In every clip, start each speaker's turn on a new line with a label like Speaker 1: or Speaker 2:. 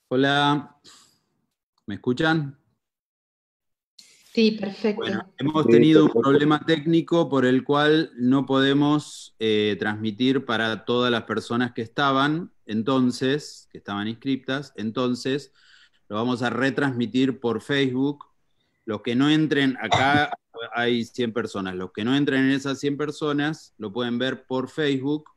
Speaker 1: Hola, ¿me escuchan?
Speaker 2: Sí,
Speaker 1: Bueno,
Speaker 2: perfecto.
Speaker 1: hemos
Speaker 3: Sí,
Speaker 1: tenido un
Speaker 3: perfecto.
Speaker 1: problema técnico por el cual no podemos transmitir para todas las personas que estaban, entonces, que estaban inscriptas, entonces lo vamos a retransmitir por Facebook. Los que no entren acá, hay 100 personas, los que no entren en esas 100 personas lo pueden ver por Facebook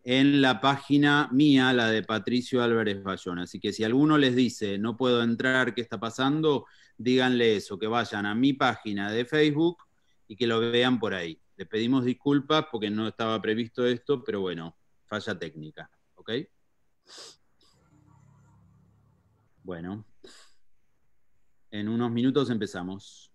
Speaker 1: en la página mía, la de Patricio Álvarez Bayón. Así que si alguno les dice, no puedo entrar, ¿qué está pasando? Díganle eso, que vayan a mi página de Facebook y que lo vean por ahí. Les pedimos disculpas porque no estaba previsto esto, pero bueno, falla técnica. ¿Ok? Bueno, en unos minutos empezamos.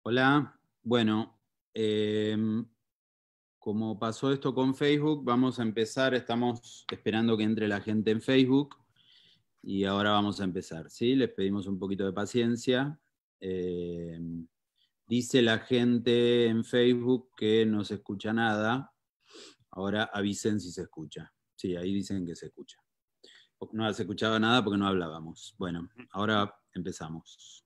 Speaker 1: Hola, bueno, como pasó esto con Facebook, vamos a empezar, estamos esperando que entre la gente en Facebook y ahora vamos a empezar, ¿sí? Les pedimos un poquito de paciencia. Dice la gente en Facebook que no se escucha nada, ahora avisen si se escucha. Sí, ahí dicen que se escucha. No se escuchaba nada porque no hablábamos. Bueno, ahora empezamos.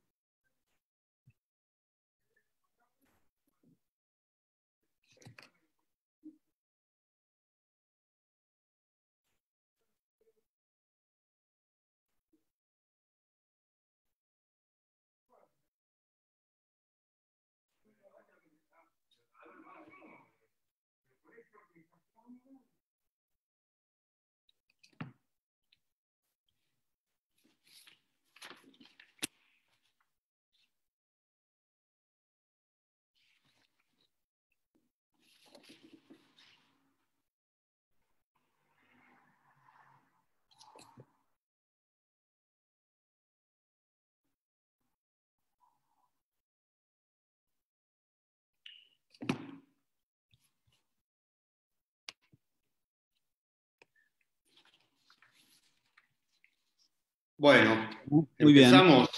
Speaker 3: Bueno,
Speaker 1: Muy bien.
Speaker 3: empezamos.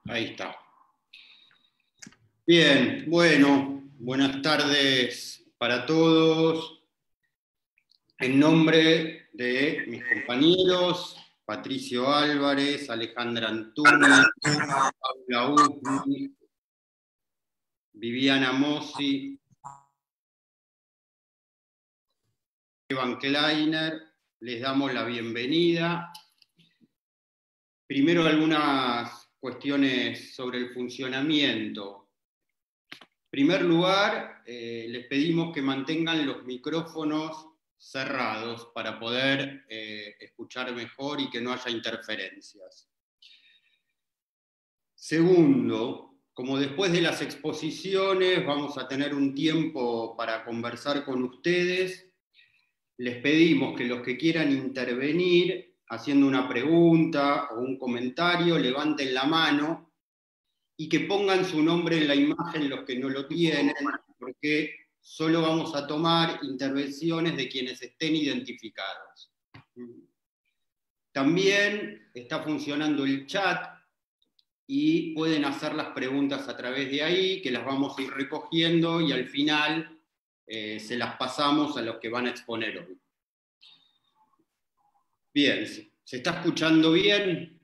Speaker 3: Ahí está. Bien, bueno, buenas tardes para todos. En nombre de mis compañeros, Patricio Álvarez, Alejandra Antunes, Paula Usni, Viviana Mossi, Esteban Kleiner, les damos la bienvenida. Primero algunas cuestiones sobre el funcionamiento. En primer lugar, les pedimos que mantengan los micrófonos cerrados para poder escuchar mejor y que no haya interferencias. Segundo, como después de las exposiciones vamos a tener un tiempo para conversar con ustedes, les pedimos que los que quieran intervenir haciendo una pregunta o un comentario, levanten la mano y que pongan su nombre en la imagen los que no lo tienen, porque solo vamos a tomar intervenciones de quienes estén identificados. También está funcionando el chat y pueden hacer las preguntas a través de ahí, que las vamos a ir recogiendo y al final se las pasamos a los que van a exponer hoy. Bien, ¿se está escuchando bien?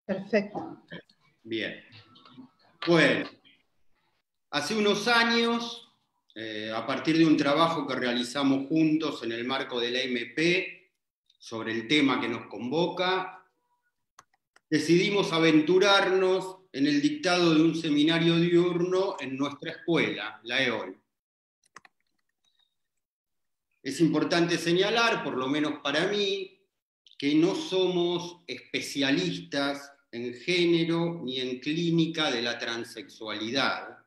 Speaker 2: Perfecto.
Speaker 3: Bien. Bueno, hace unos años, a partir de un trabajo que realizamos juntos en el marco de la MP sobre el tema que nos convoca, decidimos aventurarnos en el dictado de un seminario diurno en nuestra escuela, la EOL. Es importante señalar, por lo menos para mí, que no somos especialistas en género ni en clínica de la transexualidad.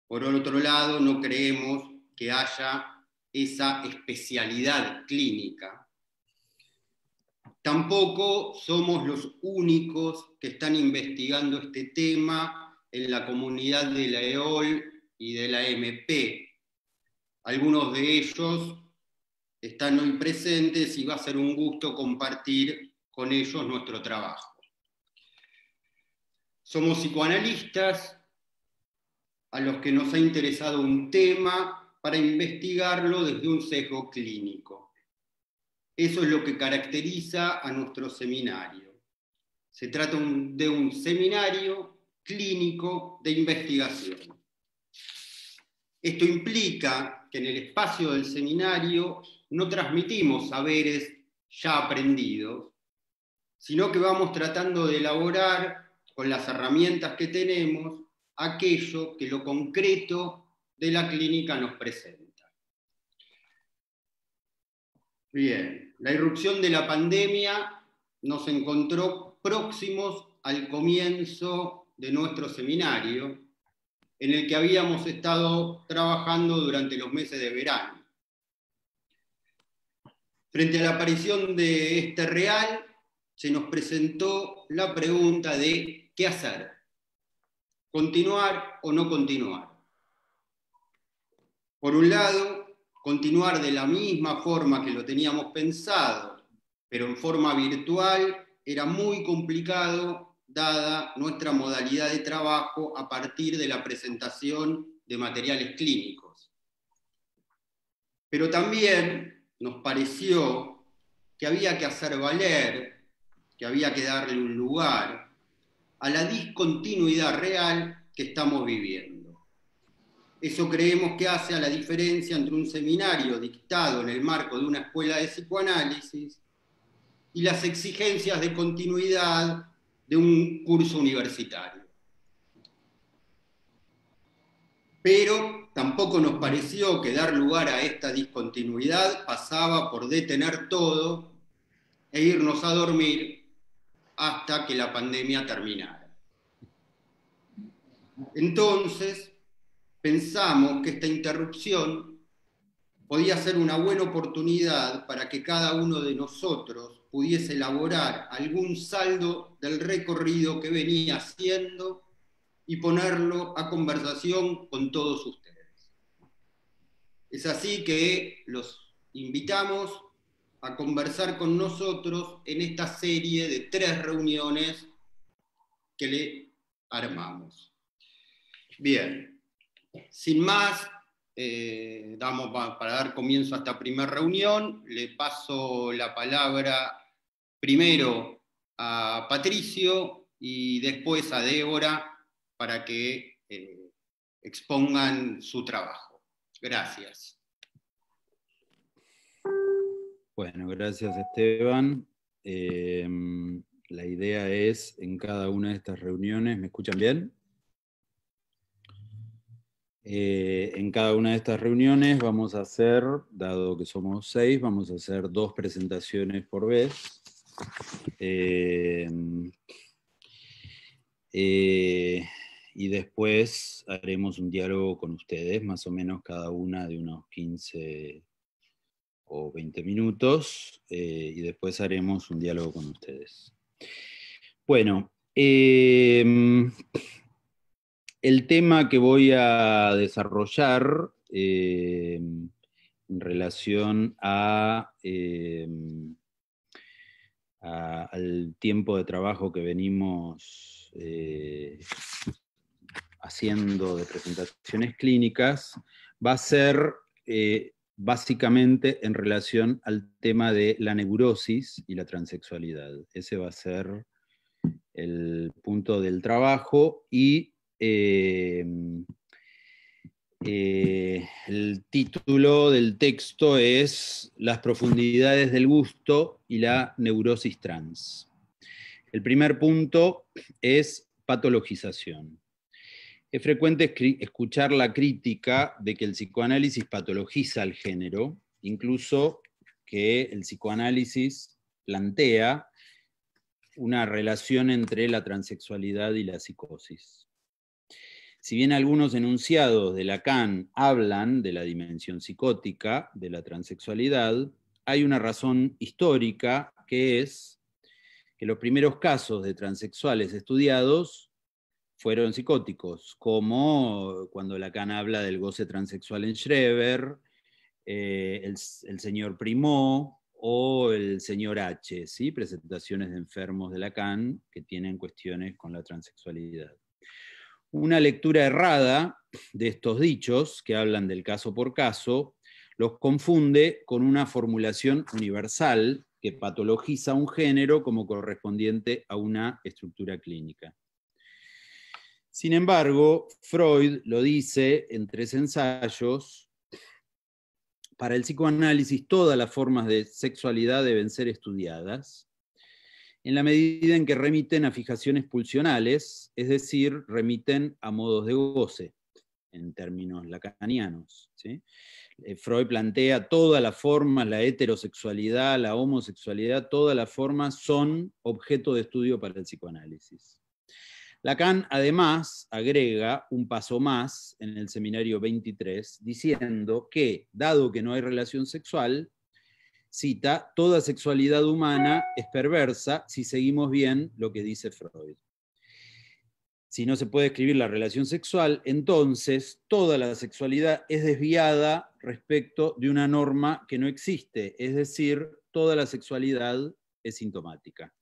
Speaker 3: Por otro lado, no creemos que haya esa especialidad clínica. Tampoco somos los únicos que están investigando este tema en la comunidad de la EOL y de la MP. Algunos de ellos están hoy presentes y va a ser un gusto compartir con ellos nuestro trabajo. Somos psicoanalistas a los que nos ha interesado un tema para investigarlo desde un sesgo clínico. Eso es lo que caracteriza a nuestro seminario. Se trata de un seminario clínico de investigación. Esto implica que en el espacio del seminario no transmitimos saberes ya aprendidos, sino que vamos tratando de elaborar con las herramientas que tenemos aquello que lo concreto de la clínica nos presenta. Bien, la irrupción de la pandemia nos encontró próximos al comienzo de nuestro seminario, en el que habíamos estado trabajando durante los meses de verano. Frente a la aparición de este real, se nos presentó la pregunta de ¿qué hacer? ¿Continuar o no continuar? Por un lado, continuar de la misma forma que lo teníamos pensado, pero en forma virtual, era muy complicado dada nuestra modalidad de trabajo a partir de la presentación de materiales clínicos. Pero también nos pareció que había que hacer valer, que había que darle un lugar a la discontinuidad real que estamos viviendo. Eso creemos que hace a la diferencia entre un seminario dictado en el marco de una escuela de psicoanálisis y las exigencias de continuidad de un curso universitario. Pero tampoco nos pareció que dar lugar a esta discontinuidad pasaba por detener todo e irnos a dormir hasta que la pandemia terminara. Entonces, pensamos que esta interrupción podía ser una buena oportunidad para que cada uno de nosotros pudiese elaborar algún saldo del recorrido que venía haciendo y ponerlo a conversación con todos ustedes. Es así que los invitamos a conversar con nosotros en esta serie de 3 reuniones que le armamos. Bien, sin más, para dar comienzo a esta primera reunión, le paso la palabra primero a Patricio y después a Débora para que expongan su trabajo. Gracias.
Speaker 1: Bueno, gracias Esteban. La idea es, en cada una de estas reuniones, ¿me escuchan bien? En cada una de estas reuniones vamos a hacer, dado que somos 6, vamos a hacer 2 presentaciones por vez. Y después haremos un diálogo con ustedes, más o menos cada una de unos 15 o 20 minutos, y después haremos un diálogo con ustedes. Bueno, el tema que voy a desarrollar en relación al tiempo de trabajo que venimos haciendo de presentaciones clínicas, va a ser básicamente en relación al tema de la neurosis y la transexualidad. Ese va a ser el punto del trabajo y el título del texto es Las profundidades del gusto y la neurosis trans. El primer punto es patologización. Es frecuente escuchar la crítica de que el psicoanálisis patologiza el género, incluso que el psicoanálisis plantea una relación entre la transexualidad y la psicosis. Si bien algunos enunciados de Lacan hablan de la dimensión psicótica de la transexualidad, hay una razón histórica que es que los primeros casos de transexuales estudiados fueron psicóticos, como cuando Lacan habla del goce transexual en Schreber, el señor Primó o el señor H, ¿sí? Presentaciones de enfermos de Lacan que tienen cuestiones con la transexualidad. Una lectura errada de estos dichos, que hablan del caso por caso, los confunde con una formulación universal que patologiza un género como correspondiente a una estructura clínica. Sin embargo, Freud lo dice en 3 ensayos: para el psicoanálisis todas las formas de sexualidad deben ser estudiadas, en la medida en que remiten a fijaciones pulsionales, es decir, remiten a modos de goce, en términos lacanianos, ¿sí? Freud plantea todas las formas, la heterosexualidad, la homosexualidad, todas las formas son objeto de estudio para el psicoanálisis. Lacan además agrega un paso más en el seminario 23, diciendo que, dado que no hay relación sexual, cita, toda sexualidad humana es perversa si seguimos bien lo que dice Freud. si no se puede describir la relación sexual, entonces toda la sexualidad es desviada respecto de una norma que no existe, es decir, toda la sexualidad es sintomática.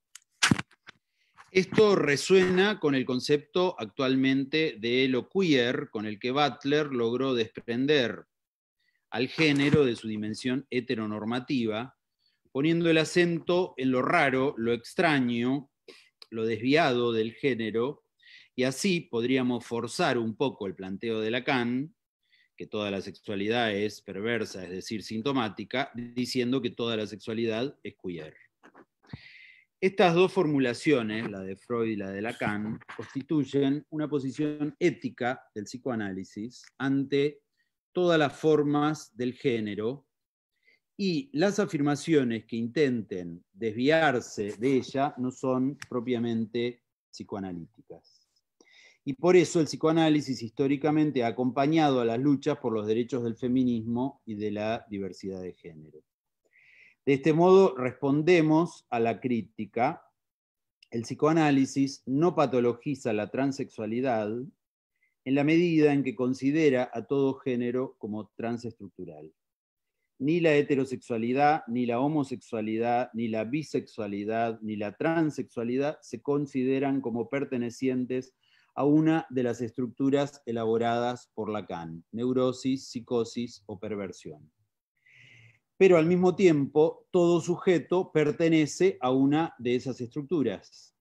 Speaker 1: Esto resuena con el concepto actualmente de lo queer, con el que Butler logró desprender al género de su dimensión heteronormativa, poniendo el acento en lo raro, lo extraño, lo desviado del género, y así podríamos forzar un poco el planteo de Lacan, que toda la sexualidad es perversa, es decir, sintomática, diciendo que toda la sexualidad es queer. Estas dos formulaciones, la de Freud y la de Lacan, constituyen una posición ética del psicoanálisis ante todas las formas del género, y las afirmaciones que intenten desviarse de ella no son propiamente psicoanalíticas. Y por eso el psicoanálisis históricamente ha acompañado a las luchas por los derechos del feminismo y de la diversidad de género. De este modo respondemos a la crítica. El psicoanálisis no patologiza la transexualidad en la medida en que considera a todo género como transestructural. Ni la heterosexualidad, ni la homosexualidad, ni la bisexualidad, ni la transexualidad se consideran como pertenecientes a una de las estructuras elaboradas por Lacan: neurosis, psicosis o perversión. Pero al mismo tiempo, todo sujeto pertenece a una de esas estructuras,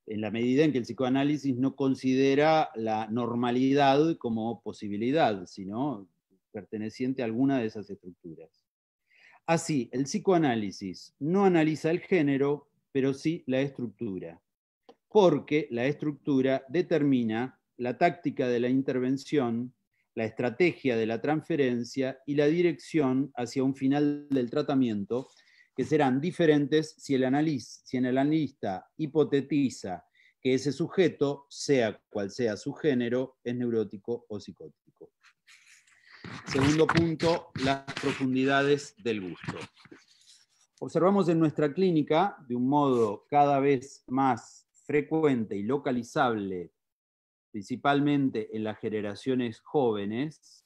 Speaker 1: en la medida en que el psicoanálisis no considera la normalidad como posibilidad, sino perteneciente a alguna de esas estructuras. Así, el psicoanálisis no analiza el género, pero sí la estructura, porque la estructura determina la táctica de la intervención, la estrategia de la transferencia y la dirección hacia un final del tratamiento, que serán diferentes si el analista hipotetiza que ese sujeto, sea cual sea su género, es neurótico o psicótico. Segundo punto, las profundidades del gusto. Observamos en nuestra clínica, de un modo cada vez más frecuente y localizable, principalmente en las generaciones jóvenes,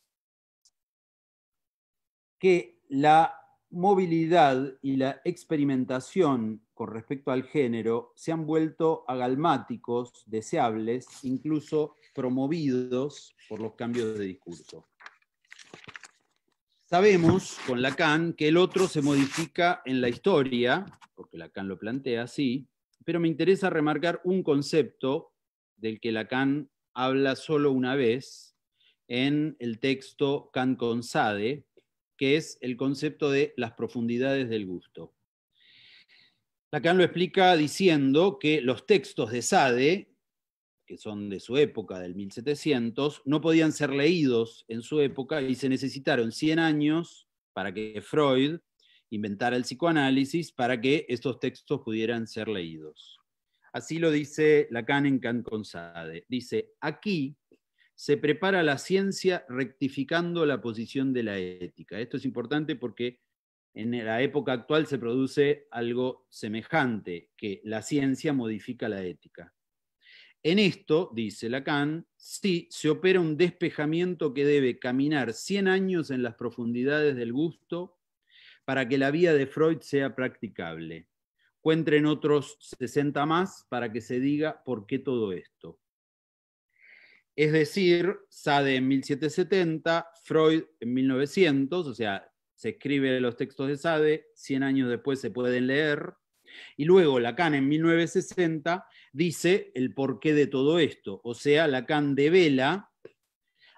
Speaker 1: que la movilidad y la experimentación con respecto al género se han vuelto agalmáticos, deseables, incluso promovidos por los cambios de discurso. Sabemos con Lacan que el otro se modifica en la historia, porque Lacan lo plantea así, pero me interesa remarcar un concepto del que Lacan habla solo una vez en el texto Kant con Sade, que es el concepto de las profundidades del gusto. Lacan lo explica diciendo que los textos de Sade, que son de su época, del 1700, no podían ser leídos en su época y se necesitaron 100 años para que Freud inventara el psicoanálisis para que estos textos pudieran ser leídos. Así lo dice Lacan en Kant con Sade. Dice: aquí se prepara la ciencia rectificando la posición de la ética. Esto es importante porque en la época actual se produce algo semejante, que la ciencia modifica la ética. En esto, dice Lacan, sí se opera un despejamiento que debe caminar 100 años en las profundidades del gusto para que la vía de Freud sea practicable. Cuenten otros 60 más para que se diga por qué todo esto. Es decir, Sade en 1770, Freud en 1900, o sea, se escriben los textos de Sade, 100 años después se pueden leer, y luego Lacan en 1960 dice el porqué de todo esto, o sea, Lacan devela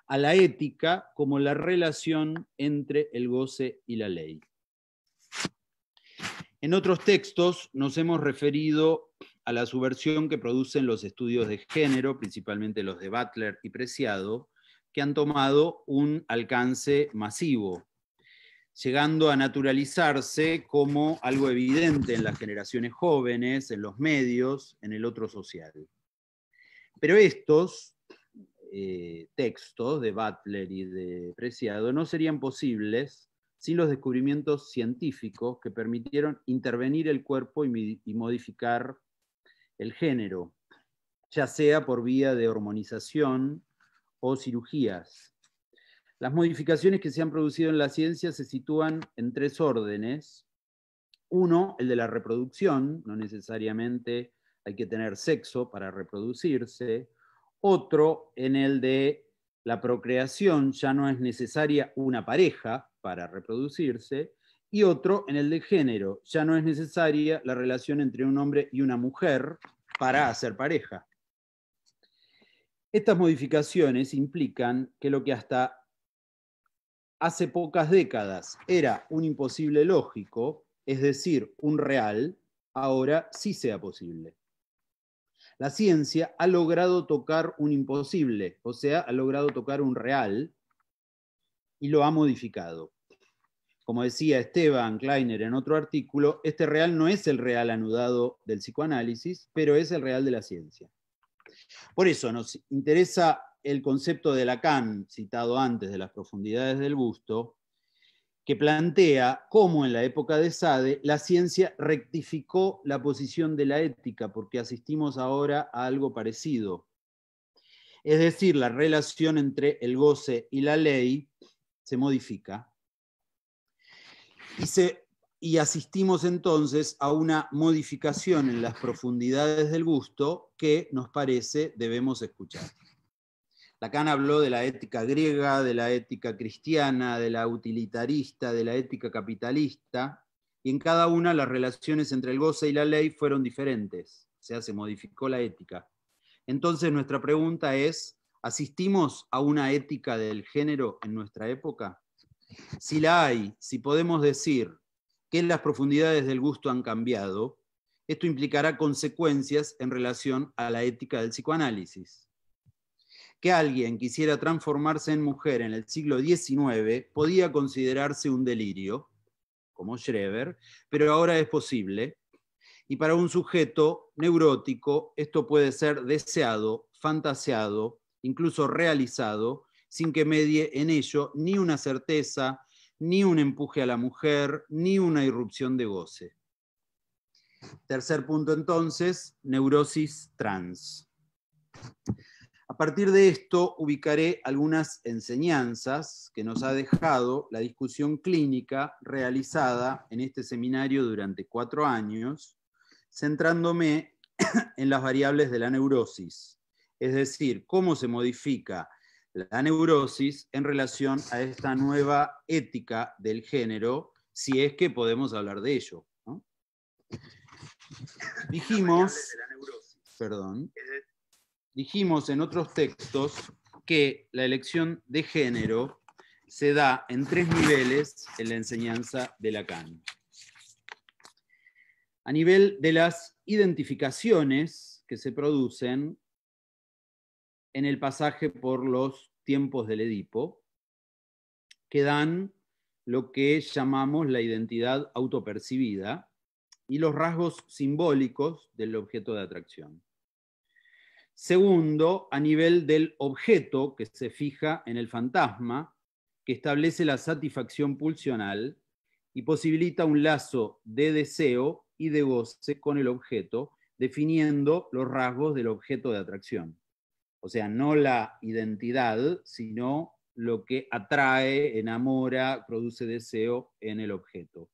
Speaker 1: a la ética como la relación entre el goce y la ley. En otros textos nos hemos referido a la subversión que producen los estudios de género, principalmente los de Butler y Preciado, que han tomado un alcance masivo, llegando a naturalizarse como algo evidente en las generaciones jóvenes, en los medios, en el otro social. Pero estos textos de Butler y de Preciado no serían posibles sin los descubrimientos científicos que permitieron intervenir el cuerpo y modificar el género. ya sea por vía de hormonización o cirugías. Las modificaciones que se han producido en la ciencia se sitúan en 3 órdenes. Uno, el de la reproducción, no necesariamente hay que tener sexo para reproducirse. Otro, en el de la procreación, ya no es necesaria una pareja para reproducirse. Y otro, en el de género, ya no es necesaria la relación entre un hombre y una mujer para hacer pareja. Estas modificaciones implican que lo que hasta hace pocas décadas era un imposible lógico, es decir, un real, ahora sí sea posible. La ciencia ha logrado tocar un imposible, o sea, ha logrado tocar un real y lo ha modificado. Como decía Esteban Kleiner en otro artículo, este real no es el real anudado del psicoanálisis, pero es el real de la ciencia. Por eso nos interesa el concepto de Lacan, citado antes, de las profundidades del gusto, que plantea cómo en la época de Sade la ciencia rectificó la posición de la ética, porque asistimos ahora a algo parecido. Es decir, la relación entre el goce y la ley se modifica y asistimos entonces a una modificación en las profundidades del gusto que nos parece debemos escuchar. Lacan habló de la ética griega, de la ética cristiana, de la utilitarista, de la ética capitalista, y en cada una las relaciones entre el goce y la ley fueron diferentes, o sea, se modificó la ética. Entonces nuestra pregunta es, ¿asistimos a una ética del género en nuestra época? Si la hay, si podemos decir que las profundidades del gusto han cambiado, esto implicará consecuencias en relación a la ética del psicoanálisis. Que alguien quisiera transformarse en mujer en el siglo XIX podía considerarse un delirio, como Schreber, pero ahora es posible. Y para un sujeto neurótico esto puede ser deseado, fantaseado, incluso realizado, sin que medie en ello ni una certeza, ni un empuje a la mujer, ni una irrupción de goce. Tercer punto entonces, neurosis trans. A partir de esto ubicaré algunas enseñanzas que nos ha dejado la discusión clínica realizada en este seminario durante 4 años, centrándome en las variables de la neurosis, es decir, cómo se modifica la neurosis en relación a esta nueva ética del género, si es que podemos hablar de ello, ¿no? Dijimos en otros textos que la elección de género se da en 3 niveles en la enseñanza de Lacan. A nivel de las identificaciones que se producen en el pasaje por los tiempos del Edipo, que dan lo que llamamos la identidad autopercibida y los rasgos simbólicos del objeto de atracción. Segundo, a nivel del objeto que se fija en el fantasma, que establece la satisfacción pulsional y posibilita un lazo de deseo y de goce con el objeto, definiendo los rasgos del objeto de atracción. O sea, no la identidad, sino lo que atrae, enamora, produce deseo en el objeto.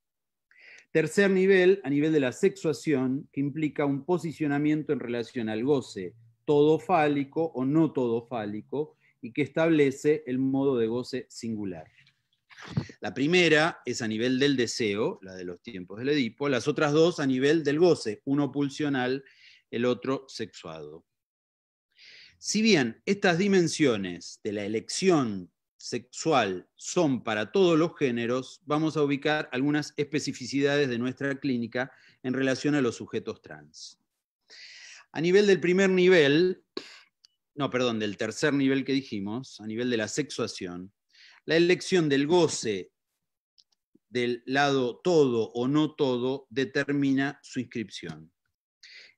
Speaker 1: Tercer nivel, a nivel de la sexuación, que implica un posicionamiento en relación al goce todo fálico o no todo fálico, y que establece el modo de goce singular. La primera es a nivel del deseo, la de los tiempos del Edipo, las otras dos a nivel del goce, uno pulsional, el otro sexuado. Si bien estas dimensiones de la elección sexual son para todos los géneros, vamos a ubicar algunas especificidades de nuestra clínica en relación a los sujetos trans. A nivel del del tercer nivel que dijimos, a nivel de la sexuación, la elección del goce del lado todo o no todo determina su inscripción.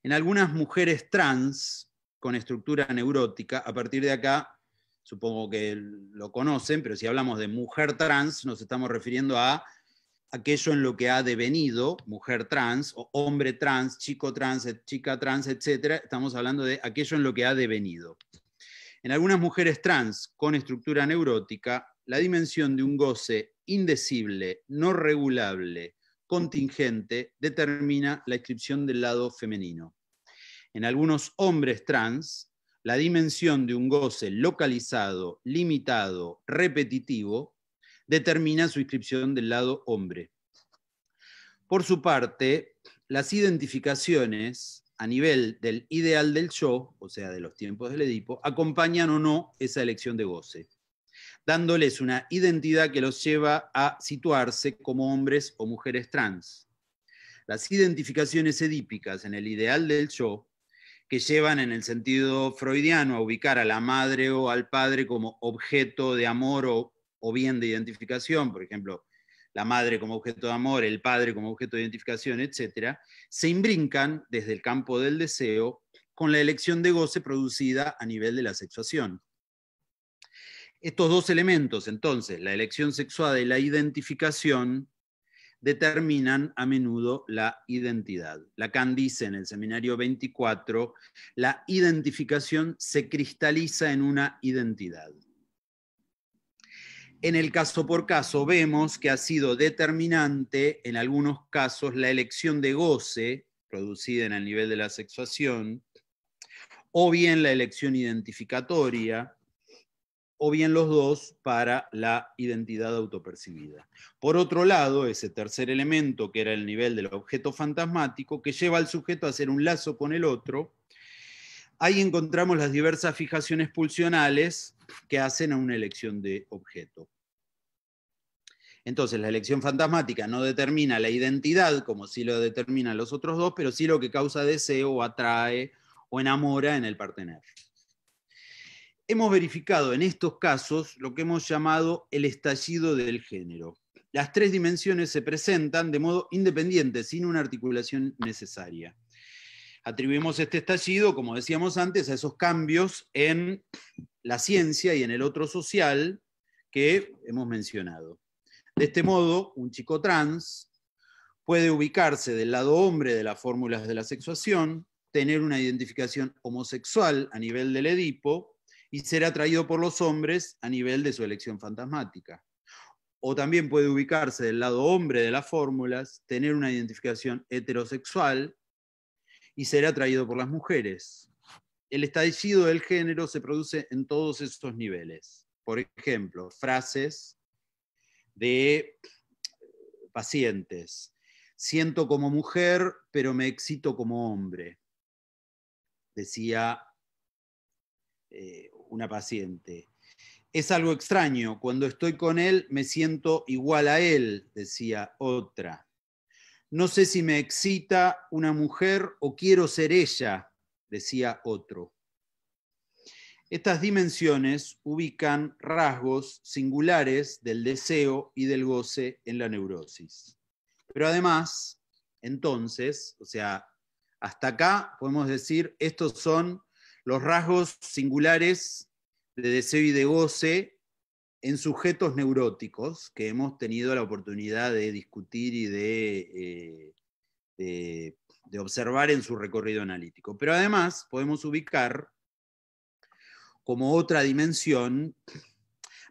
Speaker 1: En algunas mujeres trans con estructura neurótica, a partir de acá, supongo que lo conocen, pero si hablamos de mujer trans, nos estamos refiriendo a aquello en lo que ha devenido, mujer trans, o hombre trans, chico trans, chica trans, etc. Estamos hablando de aquello en lo que ha devenido. En algunas mujeres trans con estructura neurótica, la dimensión de un goce indecible, no regulable, contingente, determina la inscripción del lado femenino. En algunos hombres trans, la dimensión de un goce localizado, limitado, repetitivo, determina su inscripción del lado hombre. Por su parte, las identificaciones a nivel del ideal del yo, o sea, de los tiempos del Edipo, acompañan o no esa elección de goce, dándoles una identidad que los lleva a situarse como hombres o mujeres trans. Las identificaciones edípicas en el ideal del yo, que llevan en el sentido freudiano a ubicar a la madre o al padre como objeto de amor o bien de identificación, por ejemplo, la madre como objeto de amor, el padre como objeto de identificación, etc., se imbrincan desde el campo del deseo con la elección de goce producida a nivel de la sexuación. Estos dos elementos, entonces, la elección sexuada y la identificación, determinan a menudo la identidad. Lacan dice en el seminario 24, la identificación se cristaliza en una identidad. En el caso por caso vemos que ha sido determinante en algunos casos la elección de goce producida en el nivel de la sexuación, o bien la elección identificatoria, o bien los dos para la identidad autopercibida. Por otro lado, ese tercer elemento, que era el nivel del objeto fantasmático, que lleva al sujeto a hacer un lazo con el otro, ahí encontramos las diversas fijaciones pulsionales que hacen a una elección de objeto. Entonces, la elección fantasmática no determina la identidad, como sí lo determinan los otros dos, pero sí lo que causa deseo, o atrae, o enamora en el partener. Hemos verificado en estos casos lo que hemos llamado el estallido del género. Las tres dimensiones se presentan de modo independiente, sin una articulación necesaria. Atribuimos este estallido, como decíamos antes, a esos cambios en la ciencia y en el otro social que hemos mencionado. De este modo, un chico trans puede ubicarse del lado hombre de las fórmulas de la sexuación, tener una identificación homosexual a nivel del Edipo y ser atraído por los hombres a nivel de su elección fantasmática. O también puede ubicarse del lado hombre de las fórmulas, tener una identificación heterosexual y ser atraído por las mujeres. El estallido del género se produce en todos estos niveles. Por ejemplo, frases de pacientes. Siento como mujer, pero me excito como hombre, decía una paciente. Es algo extraño, cuando estoy con él me siento igual a él, decía otra. No sé si me excita una mujer o quiero ser ella, decía otro. Estas dimensiones ubican rasgos singulares del deseo y del goce en la neurosis. Pero además, entonces, o sea, hasta acá podemos decir, estos son los rasgos singulares de deseo y de goce en sujetos neuróticos que hemos tenido la oportunidad de discutir y de observar en su recorrido analítico. Pero además podemos ubicar como otra dimensión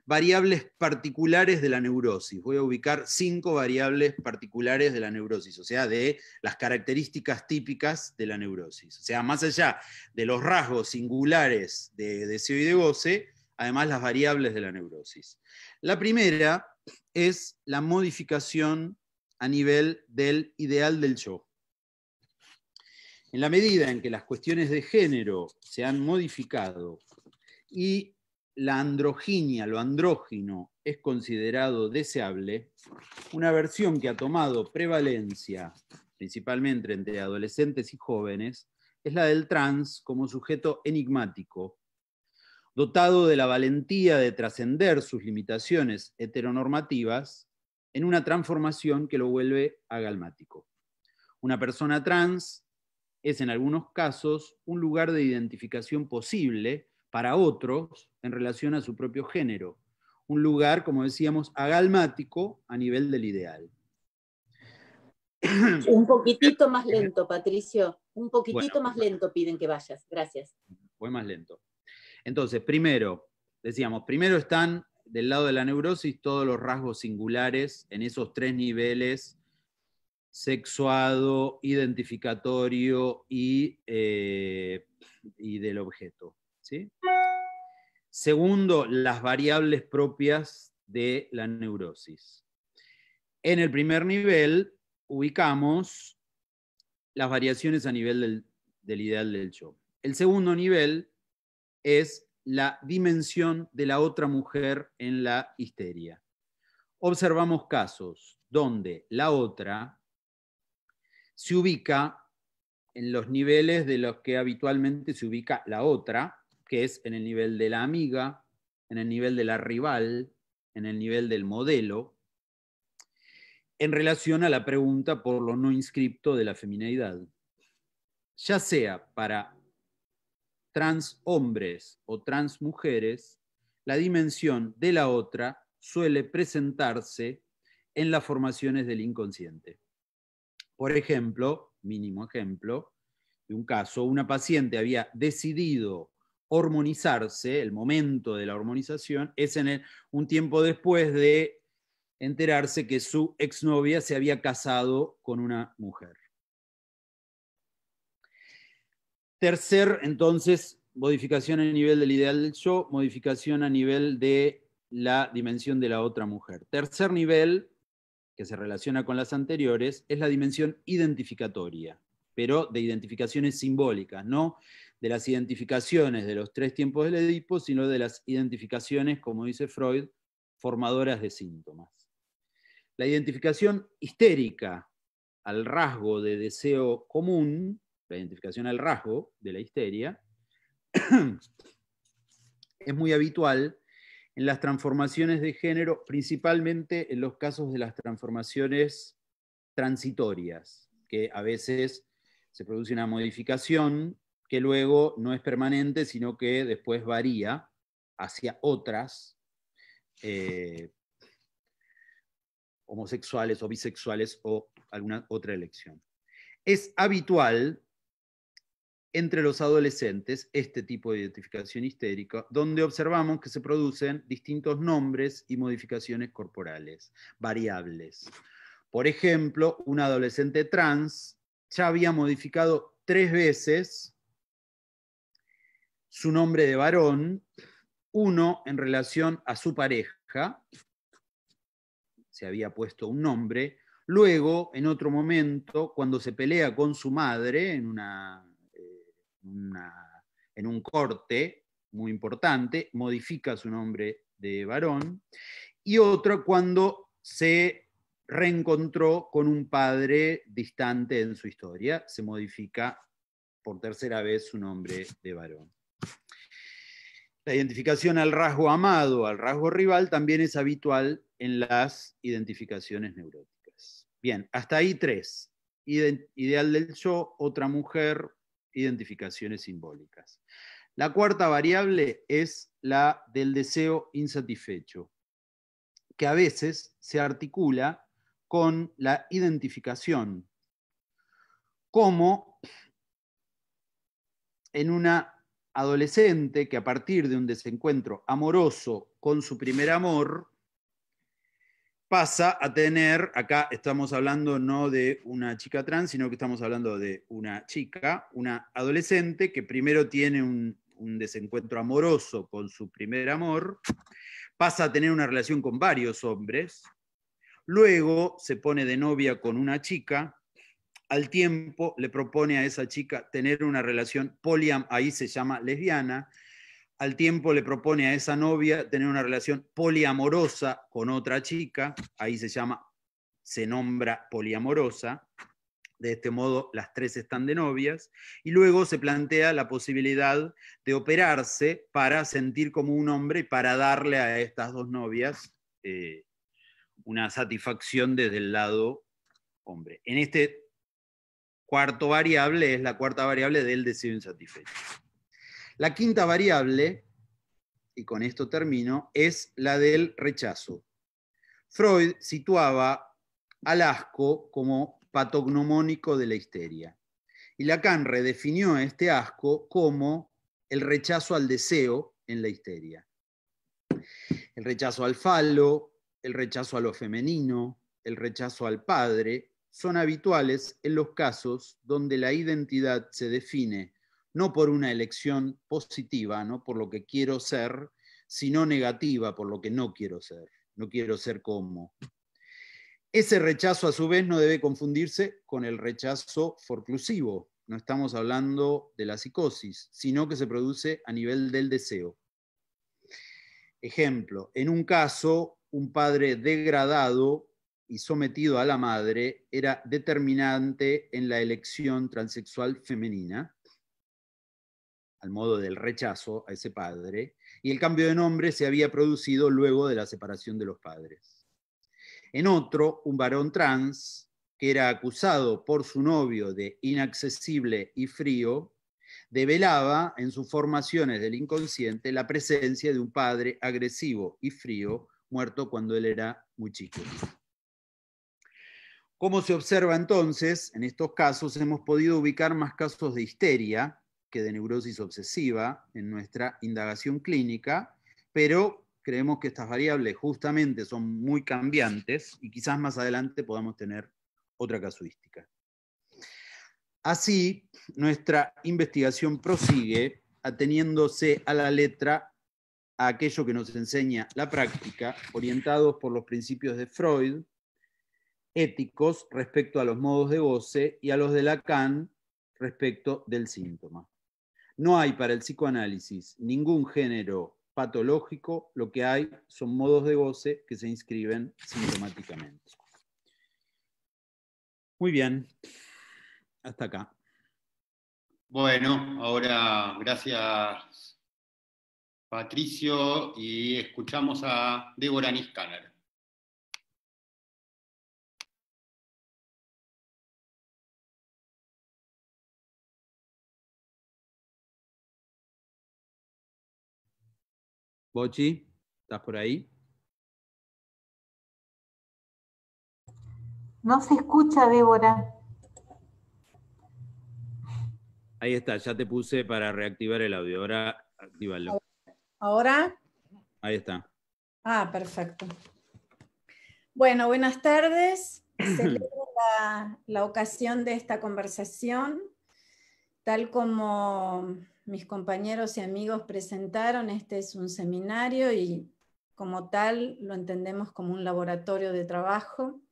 Speaker 1: variables particulares de la neurosis. Voy a ubicar 5 variables particulares de la neurosis, o sea, de las características típicas de la neurosis. O sea, más allá de los rasgos singulares de deseo y de goce, además las variables de la neurosis. La primera es la modificación a nivel del ideal del yo. En la medida en que las cuestiones de género se han modificado y la androginia, lo andrógino, es considerado deseable, una versión que ha tomado prevalencia, principalmente entre adolescentes y jóvenes, es la del trans como sujeto enigmático, dotado de la valentía de trascender sus limitaciones heteronormativas en una transformación que lo vuelve agalmático. Una persona trans es en algunos casos un lugar de identificación posible para otros en relación a su propio género. Un lugar, como decíamos, agalmático a nivel del ideal.
Speaker 4: Un poquitito más lento, Patricio. Un poquitito más lento piden que vayas. Gracias.
Speaker 1: Voy más lento. Entonces, primero están del lado de la neurosis todos los rasgos singulares en esos 3 niveles: sexuado, identificatorio y del objeto, ¿sí? Segundo, las variables propias de la neurosis. En el primer nivel ubicamos las variaciones a nivel del ideal del yo. El segundo nivel es la dimensión de la otra mujer en la histeria. Observamos casos donde la otra se ubica en los niveles de los que habitualmente se ubica la otra, que es en el nivel de la amiga, en el nivel de la rival, en el nivel del modelo, en relación a la pregunta por lo no inscripto de la femineidad. Ya sea para trans hombres o trans mujeres, la dimensión de la otra suele presentarse en las formaciones del inconsciente. Por ejemplo, mínimo ejemplo, de un caso, una paciente había decidido hormonizarse, el momento de la hormonización es un tiempo después de enterarse que su exnovia se había casado con una mujer. Tercer, entonces, modificación a nivel del ideal del yo, modificación a nivel de la dimensión de la otra mujer. Tercer nivel, que se relaciona con las anteriores, es la dimensión identificatoria, pero de identificaciones simbólicas, no de las identificaciones de los 3 tiempos del Edipo, sino de las identificaciones, como dice Freud, formadoras de síntomas. La identificación histérica al rasgo de deseo común, la identificación al rasgo de la histeria, es muy habitual en las transformaciones de género, principalmente en los casos de las transformaciones transitorias, que a veces se produce una modificación que luego no es permanente, sino que después varía hacia otras homosexuales o bisexuales o alguna otra elección. Es habitual entre los adolescentes este tipo de identificación histérica, donde observamos que se producen distintos nombres y modificaciones corporales, variables. Por ejemplo, un adolescente trans ya había modificado 3 veces su nombre de varón, uno en relación a su pareja, se había puesto un nombre, luego, en otro momento, cuando se pelea con su madre en un corte muy importante, modifica su nombre de varón, y otro cuando se reencontró con un padre distante en su historia, se modifica por tercera vez su nombre de varón. La identificación al rasgo amado, al rasgo rival, también es habitual en las identificaciones neuróticas. Bien, hasta ahí 3. Ideal del yo, otra mujer, identificaciones simbólicas. La cuarta variable es la del deseo insatisfecho, que a veces se articula con la identificación, como en una adolescente que a partir de un desencuentro amoroso con su primer amor pasa a tener, acá estamos hablando no de una chica trans, sino que estamos hablando de una chica, una adolescente que primero tiene un desencuentro amoroso con su primer amor, pasa a tener una relación con varios hombres, luego se pone de novia con una chica, al tiempo le propone a esa chica tener una relación ahí se llama lesbiana, al tiempo le propone a esa novia tener una relación poliamorosa con otra chica, ahí se nombra poliamorosa, de este modo las 3 están de novias, y luego se plantea la posibilidad de operarse para sentir como un hombre y para darle a estas 2 novias una satisfacción desde el lado hombre. En este cuarto variable es la cuarta variable del deseo insatisfecho. La quinta variable, y con esto termino, es la del rechazo. Freud situaba al asco como patognomónico de la histeria. Y Lacan redefinió este asco como el rechazo al deseo en la histeria. El rechazo al falo, el rechazo a lo femenino, el rechazo al padre, son habituales en los casos donde la identidad se define no por una elección positiva, no por lo que quiero ser, sino negativa por lo que no quiero ser como. Ese rechazo a su vez no debe confundirse con el rechazo forclusivo. No estamos hablando de la psicosis, sino que se produce a nivel del deseo. Ejemplo, en un caso, un padre degradado y sometido a la madre era determinante en la elección transexual femenina, al modo del rechazo a ese padre, y el cambio de nombre se había producido luego de la separación de los padres. En otro, un varón trans, que era acusado por su novio de inaccesible y frío, develaba en sus formaciones del inconsciente la presencia de un padre agresivo y frío, muerto cuando él era muy chico. ¿Cómo se observa entonces? En estos casos hemos podido ubicar más casos de histeria que de neurosis obsesiva en nuestra indagación clínica, pero creemos que estas variables justamente son muy cambiantes y quizás más adelante podamos tener otra casuística. Así, nuestra investigación prosigue ateniéndose a la letra a aquello que nos enseña la práctica, orientados por los principios de Freud, éticos respecto a los modos de goce y a los de Lacan respecto del síntoma. No hay para el psicoanálisis ningún género patológico, lo que hay son modos de goce que se inscriben sintomáticamente. Muy bien, hasta acá.
Speaker 3: Bueno, ahora gracias Patricio y escuchamos a Débora Niskaner.
Speaker 1: Bochi, ¿estás por ahí?
Speaker 2: No se escucha, Débora.
Speaker 1: Ahí está, ya te puse para reactivar el audio. Ahora actívalo.
Speaker 5: ¿Ahora?
Speaker 1: Ahí está.
Speaker 5: Ah, perfecto. Bueno, buenas tardes. Celebro la ocasión de esta conversación. Tal como mis compañeros y amigos presentaron, este es un seminario y como tal lo entendemos como un laboratorio de trabajo.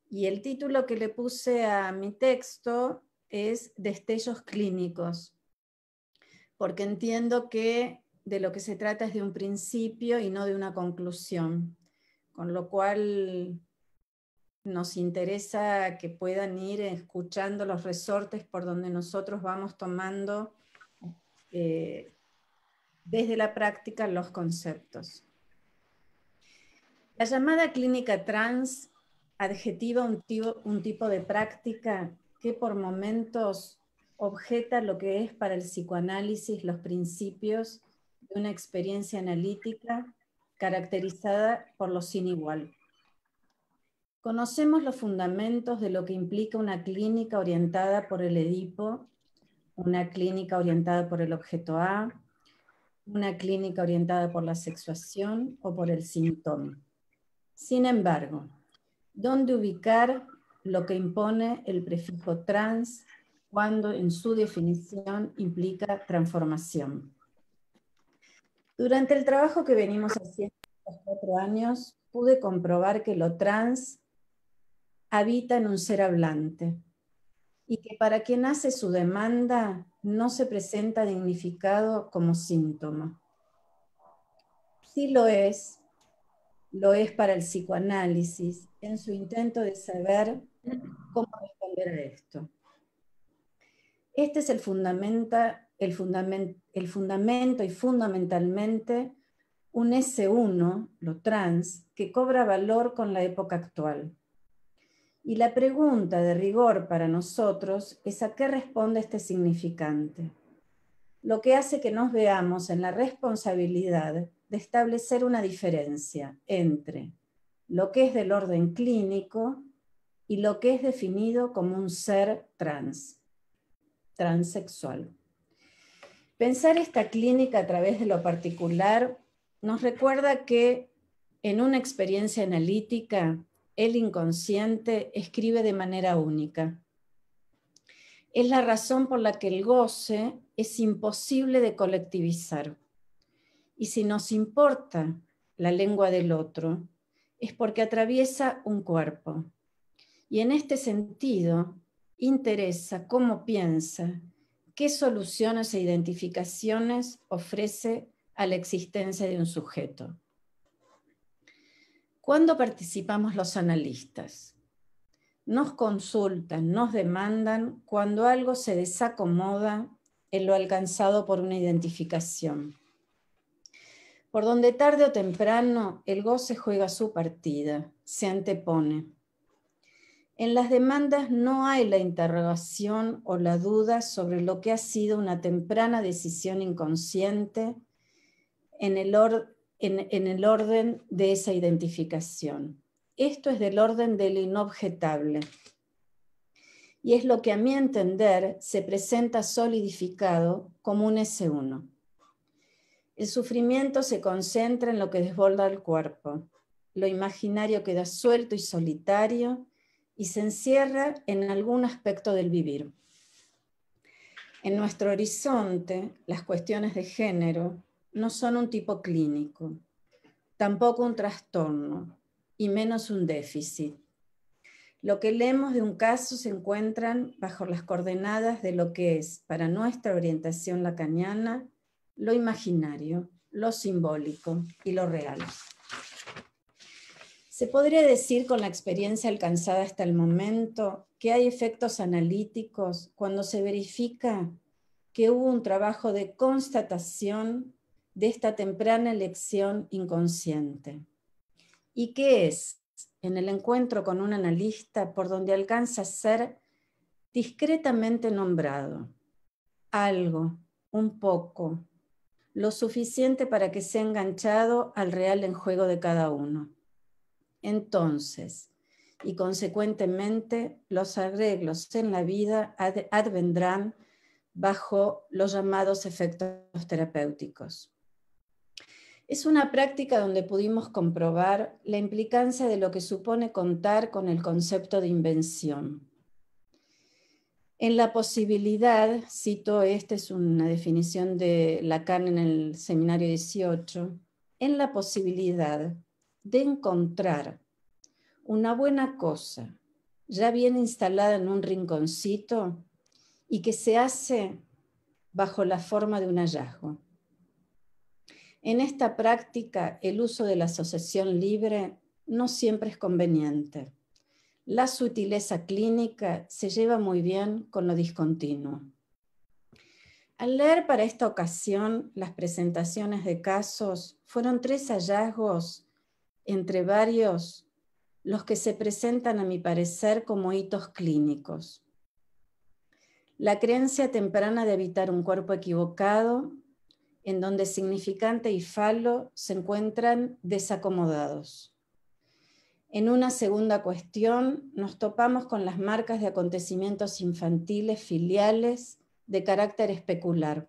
Speaker 5: Y el título que le puse a mi texto es Destellos clínicos, porque entiendo que de lo que se trata es de un principio y no de una conclusión, con lo cual nos interesa que puedan ir escuchando los resortes por donde nosotros vamos tomando desde la práctica los conceptos. La llamada clínica trans adjetiva un tipo de práctica que por momentos objeta lo que es para el psicoanálisis los principios de una experiencia analítica caracterizada por lo sin igual. Conocemos los fundamentos de lo que implica una clínica orientada por el Edipo, una clínica orientada por el objeto A, una clínica orientada por la sexuación o por el síntoma. Sin embargo, ¿dónde ubicar lo que impone el prefijo trans cuando en su definición implica transformación? Durante el trabajo que venimos haciendo estos 4 años, pude comprobar que lo trans habita en un ser hablante y que para quien hace su demanda no se presenta dignificado como síntoma. Sí lo es para el psicoanálisis en su intento de saber cómo responder a esto. Este es el fundamento y fundamentalmente un S1, lo trans, que cobra valor con la época actual. Y la pregunta de rigor para nosotros es ¿a qué responde este significante? Lo que hace que nos veamos en la responsabilidad de establecer una diferencia entre lo que es del orden clínico y lo que es definido como un ser transexual. Pensar esta clínica a través de lo particular nos recuerda que en una experiencia analítica, el inconsciente escribe de manera única. Es la razón por la que el goce es imposible de colectivizar. Y si nos importa la lengua del otro, es porque atraviesa un cuerpo. Y en este sentido, interesa cómo piensa, qué soluciones e identificaciones ofrece a la existencia de un sujeto. ¿Cuándo participamos los analistas? Nos consultan, nos demandan cuando algo se desacomoda en lo alcanzado por una identificación. Por donde tarde o temprano el goce juega su partida, se antepone. En las demandas no hay la interrogación o la duda sobre lo que ha sido una temprana decisión inconsciente en el orden de esa identificación. Esto es del orden del inobjetable. Y es lo que a mi entender se presenta solidificado como un S1. El sufrimiento se concentra en lo que desborda el cuerpo. Lo imaginario queda suelto y solitario y se encierra en algún aspecto del vivir. En nuestro horizonte, las cuestiones de género no son un tipo clínico, tampoco un trastorno, y menos un déficit. Lo que leemos de un caso se encuentran bajo las coordenadas de lo que es, para nuestra orientación lacaniana, lo imaginario, lo simbólico y lo real. Se podría decir con la experiencia alcanzada hasta el momento que hay efectos analíticos cuando se verifica que hubo un trabajo de constatación de esta temprana elección inconsciente. ¿Y qué es? En el encuentro con un analista por donde alcanza a ser discretamente nombrado. Algo, un poco, lo suficiente para que sea enganchado al real en juego de cada uno. Entonces, y consecuentemente, los arreglos en la vida advendrán bajo los llamados efectos terapéuticos. Es una práctica donde pudimos comprobar la implicancia de lo que supone contar con el concepto de invención. En la posibilidad, cito, esta es una definición de Lacan en el seminario 18, en la posibilidad de encontrar una buena cosa ya bien instalada en un rinconcito y que se hace bajo la forma de un hallazgo. En esta práctica, el uso de la asociación libre no siempre es conveniente. La sutileza clínica se lleva muy bien con lo discontinuo. Al leer para esta ocasión las presentaciones de casos, fueron 3 hallazgos, entre varios, los que se presentan a mi parecer como hitos clínicos. La creencia temprana de habitar un cuerpo equivocado, en donde significante y falo se encuentran desacomodados. En una segunda cuestión, nos topamos con las marcas de acontecimientos infantiles filiales de carácter especular,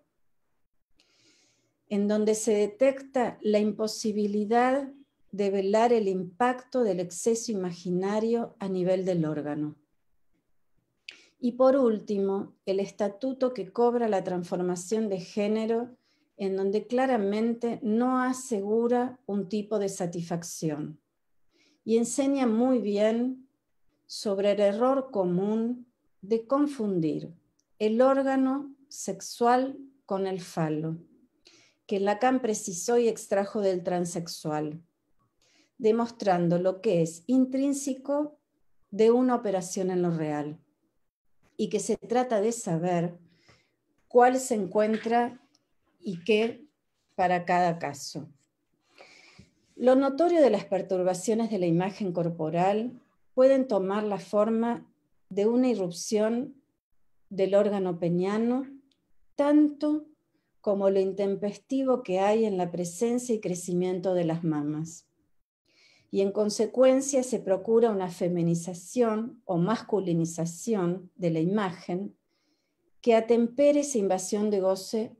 Speaker 5: en donde se detecta la imposibilidad de velar el impacto del exceso imaginario a nivel del órgano. Y por último, el estatuto que cobra la transformación de género, en donde claramente no asegura un tipo de satisfacción y enseña muy bien sobre el error común de confundir el órgano sexual con el falo, que Lacan precisó y extrajo del transexual, demostrando lo que es intrínseco de una operación en lo real y que se trata de saber cuál se encuentra y qué para cada caso. Lo notorio de las perturbaciones de la imagen corporal pueden tomar la forma de una irrupción del órgano peniano, tanto como lo intempestivo que hay en la presencia y crecimiento de las mamas. y en consecuencia se procura una feminización o masculinización de la imagen que atempere esa invasión de goce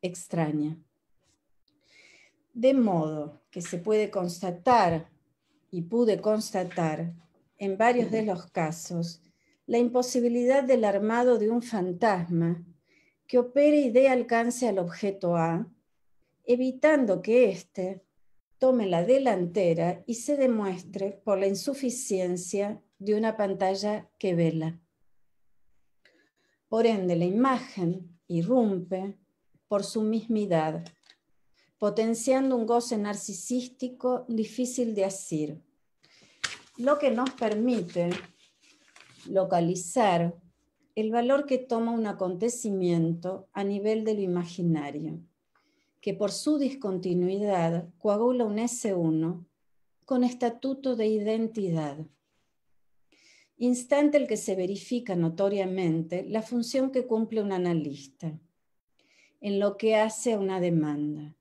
Speaker 5: extraña. De modo que se puede constatar, y pude constatar en varios de los casos, la imposibilidad del armado de un fantasma que opere y dé alcance al objeto A, evitando que éste tome la delantera y se demuestre por la insuficiencia de una pantalla que vela. Por ende, la imagen irrumpe por su mismidad, potenciando un goce narcisístico difícil de asir, lo que nos permite localizar el valor que toma un acontecimiento a nivel de lo imaginario, que por su discontinuidad coagula un S1 con estatuto de identidad. Instante el que se verifica notoriamente la función que cumple un analista, en lo que hace a una demanda,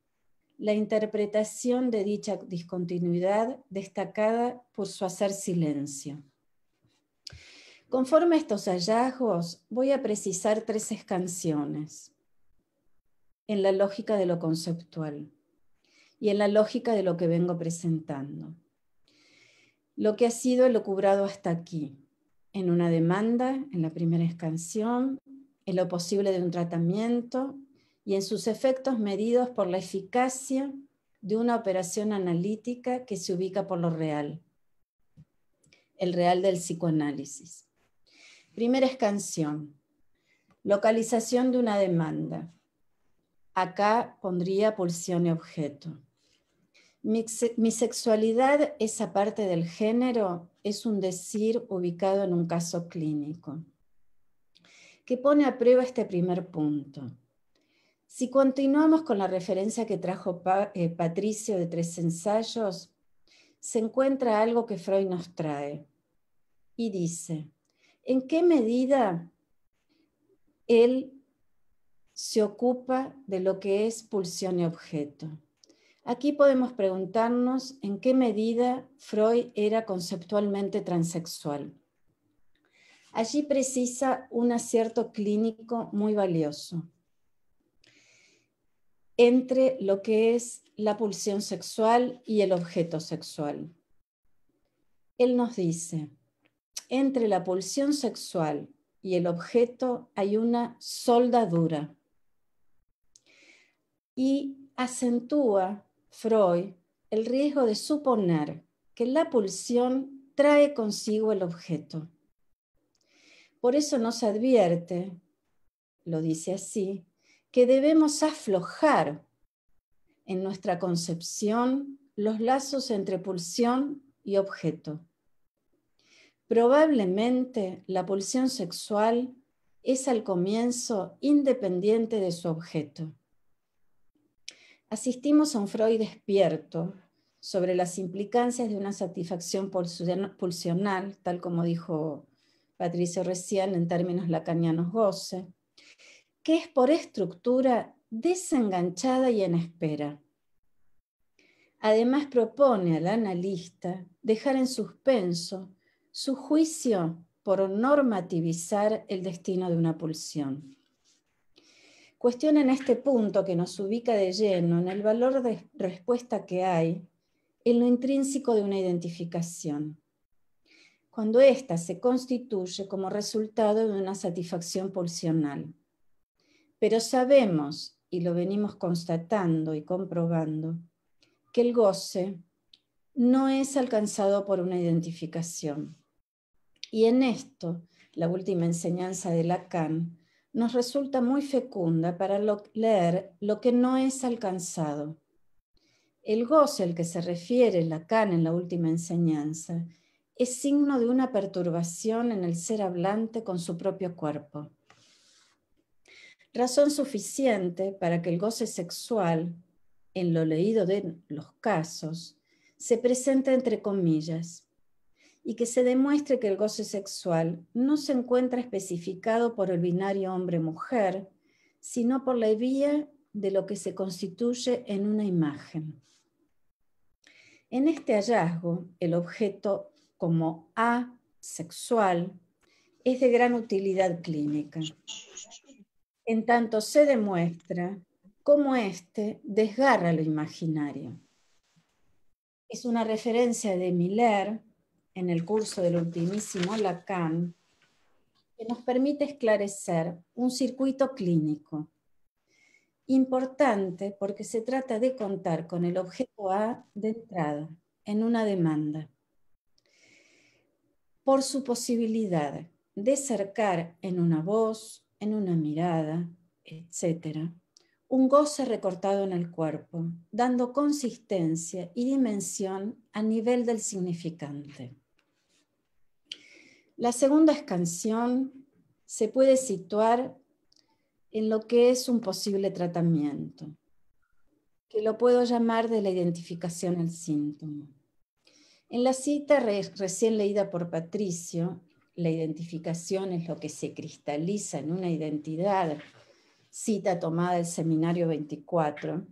Speaker 5: la interpretación de dicha discontinuidad destacada por su hacer silencio. Conforme a estos hallazgos, voy a precisar 3 escansiones en la lógica de lo conceptual y en la lógica de lo que vengo presentando. Lo que ha sido elucubrado hasta aquí, en una demanda, en la primera escansión, en lo posible de un tratamiento y en sus efectos medidos por la eficacia de una operación analítica que se ubica por lo real, el real del psicoanálisis. Primera escansión, localización de una demanda. Acá pondría pulsión y objeto. Mi sexualidad, esa parte del género, es un decir ubicado en un caso clínico, que pone a prueba este primer punto. Si continuamos con la referencia que trajo Patricio de 3 ensayos, se encuentra algo que Freud nos trae y dice, ¿en qué medida él se ocupa de lo que es pulsión y objeto? Aquí podemos preguntarnos en qué medida Freud era conceptualmente transexual. Allí precisa un acierto clínico muy valioso entre lo que es la pulsión sexual y el objeto sexual. Él nos dice, entre la pulsión sexual y el objeto hay una soldadura. Y acentúa Freud el riesgo de suponer que la pulsión trae consigo el objeto. Por eso nos advierte, lo dice así, que debemos aflojar en nuestra concepción los lazos entre pulsión y objeto. Probablemente la pulsión sexual es al comienzo independiente de su objeto. Asistimos a un Freud despierto sobre las implicancias de una satisfacción pulsional, tal como dijo Patricio recién en términos lacanianos goce, que es por estructura desenganchada y en espera. Además propone al analista dejar en suspenso su juicio por normativizar el destino de una pulsión. Cuestiona en este punto que nos ubica de lleno en el valor de respuesta que hay en lo intrínseco de una identificación, cuando ésta se constituye como resultado de una satisfacción pulsional. Pero sabemos, y lo venimos constatando y comprobando, que el goce no es alcanzado por una identificación. Y en esto, la última enseñanza de Lacan nos resulta muy fecunda para leer lo que no es alcanzado. El goce al que se refiere Lacan en la última enseñanza es signo de una perturbación en el ser hablante con su propio cuerpo. Razón suficiente para que el goce sexual, en lo leído de los casos, se presente entre comillas y que se demuestre que el goce sexual no se encuentra especificado por el binario hombre-mujer, sino por la vía de lo que se constituye en una imagen. En este hallazgo, el objeto como asexual es de gran utilidad clínica, en tanto se demuestra cómo éste desgarra lo imaginario. Es una referencia de Miller en el curso del ultimísimo Lacan que nos permite esclarecer un circuito clínico importante porque se trata de contar con el objeto A de entrada en una demanda por su posibilidad de cercar en una voz, en una mirada, etc., un goce recortado en el cuerpo, dando consistencia y dimensión a nivel del significante. La segunda escansión se puede situar en lo que es un posible tratamiento, que lo puedo llamar de la identificación al síntoma. En la cita recién leída por Patricio, la identificación es lo que se cristaliza en una identidad, cita tomada del seminario 24,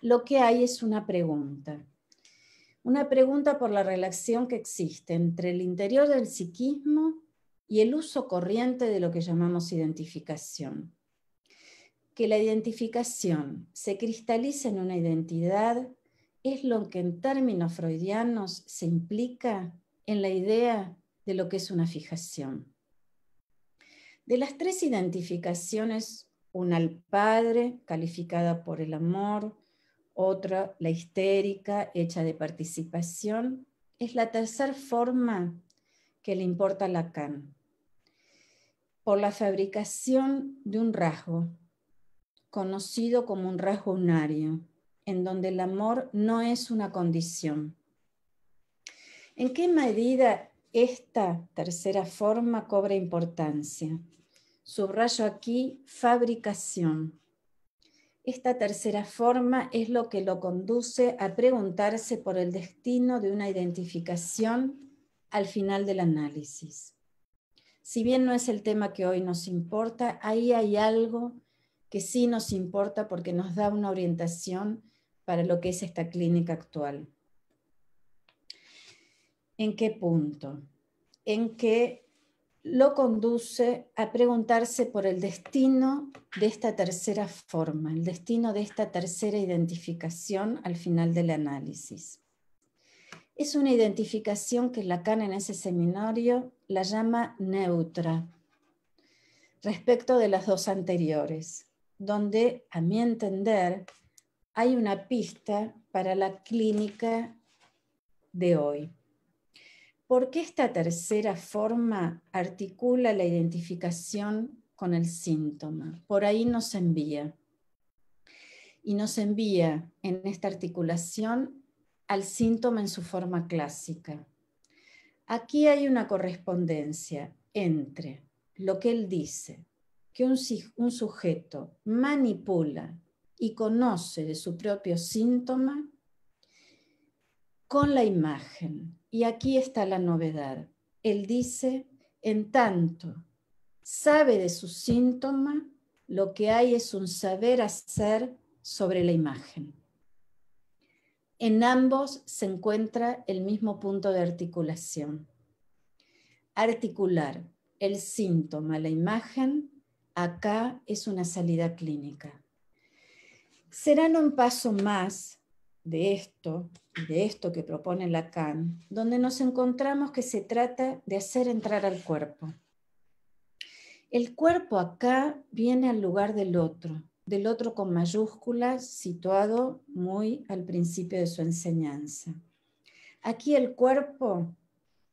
Speaker 5: lo que hay es una pregunta por la relación que existe entre el interior del psiquismo y el uso corriente de lo que llamamos identificación. Que la identificación se cristaliza en una identidad es lo que en términos freudianos se implica en la idea de lo que es una fijación. De las tres identificaciones, una al padre, calificada por el amor, otra, la histérica, hecha de participación, es la tercera forma que le importa a Lacan, por la fabricación de un rasgo, conocido como un rasgo unario, en donde el amor no es una condición. ¿En qué medida esta tercera forma cobra importancia? Subrayo aquí fabricación. Esta tercera forma es lo que lo conduce a preguntarse por el destino de una identificación al final del análisis. Si bien no es el tema que hoy nos importa, ahí hay algo que sí nos importa porque nos da una orientación para lo que es esta clínica actual. ¿En qué punto? En que lo conduce a preguntarse por el destino de esta tercera forma, el destino de esta tercera identificación al final del análisis. Es una identificación que Lacan en ese seminario la llama neutra, respecto de las dos anteriores, donde, a mi entender, hay una pista para la clínica de hoy. ¿Por qué esta tercera forma articula la identificación con el síntoma? Por ahí nos envía. Y nos envía en esta articulación al síntoma en su forma clásica. Aquí hay una correspondencia entre lo que él dice, que un sujeto manipula y conoce de su propio síntoma, con la imagen. Y aquí está la novedad. Él dice, en tanto sabe de su síntoma, lo que hay es un saber hacer sobre la imagen. En ambos se encuentra el mismo punto de articulación. Articular el síntoma, la imagen, acá es una salida clínica. Serán un paso más de esto que propone Lacan, donde nos encontramos que se trata de hacer entrar al cuerpo. El cuerpo acá viene al lugar del otro con mayúsculas, situado muy al principio de su enseñanza. Aquí el cuerpo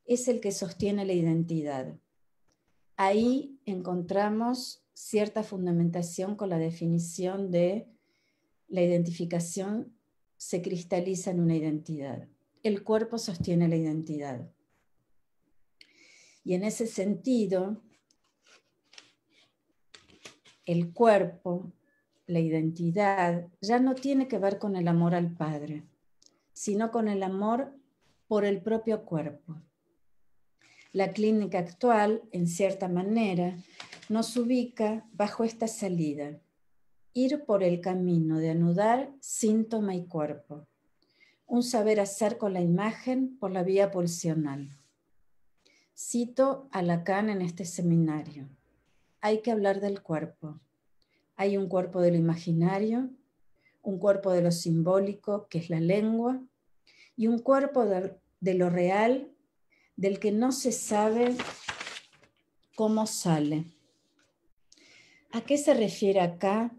Speaker 5: es el que sostiene la identidad. Ahí encontramos cierta fundamentación con la definición de la identificación se cristaliza en una identidad. El cuerpo sostiene la identidad. Y en ese sentido, el cuerpo, la identidad, ya no tiene que ver con el amor al Padre, sino con el amor por el propio cuerpo. La clínica actual, en cierta manera, nos ubica bajo esta salida. Ir por el camino de anudar síntoma y cuerpo. un saber hacer con la imagen por la vía pulsional. Cito a Lacan en este seminario. Hay que hablar del cuerpo. Hay un cuerpo de lo imaginario, un cuerpo de lo simbólico, que es la lengua, y un cuerpo de lo real, del que no se sabe cómo sale. ¿A qué se refiere acá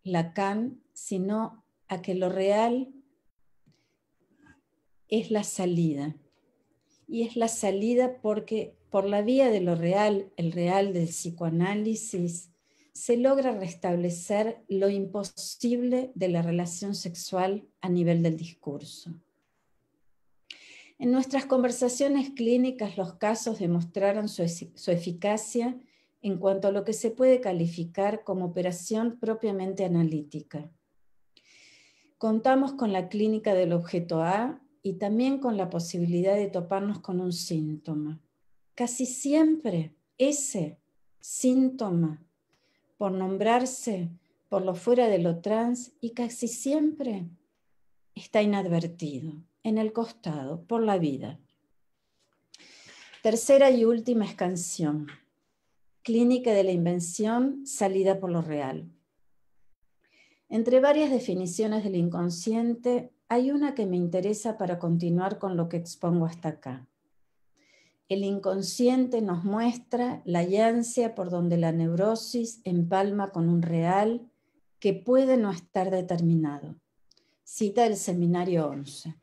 Speaker 5: Lacan? Sino a que lo real es la salida. Y es la salida porque por la vía de lo real, el real del psicoanálisis, se logra restablecer lo imposible de la relación sexual a nivel del discurso. En nuestras conversaciones clínicas, los casos demostraron su eficacia en cuanto a lo que se puede calificar como operación propiamente analítica. Contamos con la clínica del objeto A y también con la posibilidad de toparnos con un síntoma. Casi siempre ese síntoma, por nombrarse por lo fuera de lo trans, y casi siempre está inadvertido, en el costado, por la vida. Tercera y última escansión. Clínica de la invención, salida por lo real. Entre varias definiciones del inconsciente, hay una que me interesa para continuar con lo que expongo hasta acá. El inconsciente nos muestra la ansia por donde la neurosis empalma con un real que puede no estar determinado. Cita del seminario 11.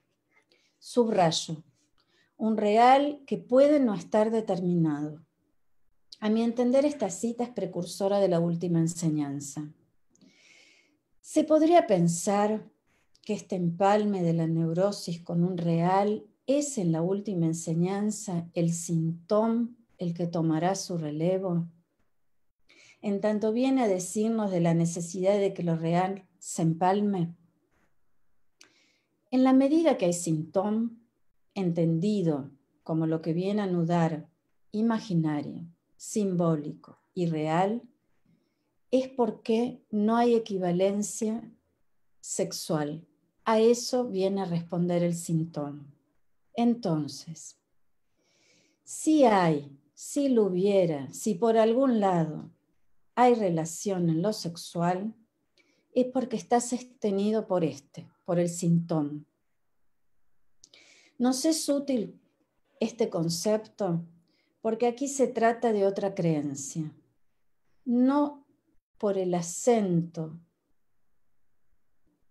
Speaker 5: Subrayo. Un real que puede no estar determinado. A mi entender, esta cita es precursora de la última enseñanza. Se podría pensar que este empalme de la neurosis con un real es en la última enseñanza el síntoma el que tomará su relevo. En tanto viene a decirnos de la necesidad de que lo real se empalme. En la medida que hay síntoma, entendido como lo que viene a anudar imaginario, simbólico y real, es porque no hay equivalencia sexual. A eso viene a responder el síntoma. Entonces, si lo hubiera, si por algún lado hay relación en lo sexual, es porque está sostenido por el síntoma. Nos es útil este concepto porque aquí se trata de otra creencia, no por el acento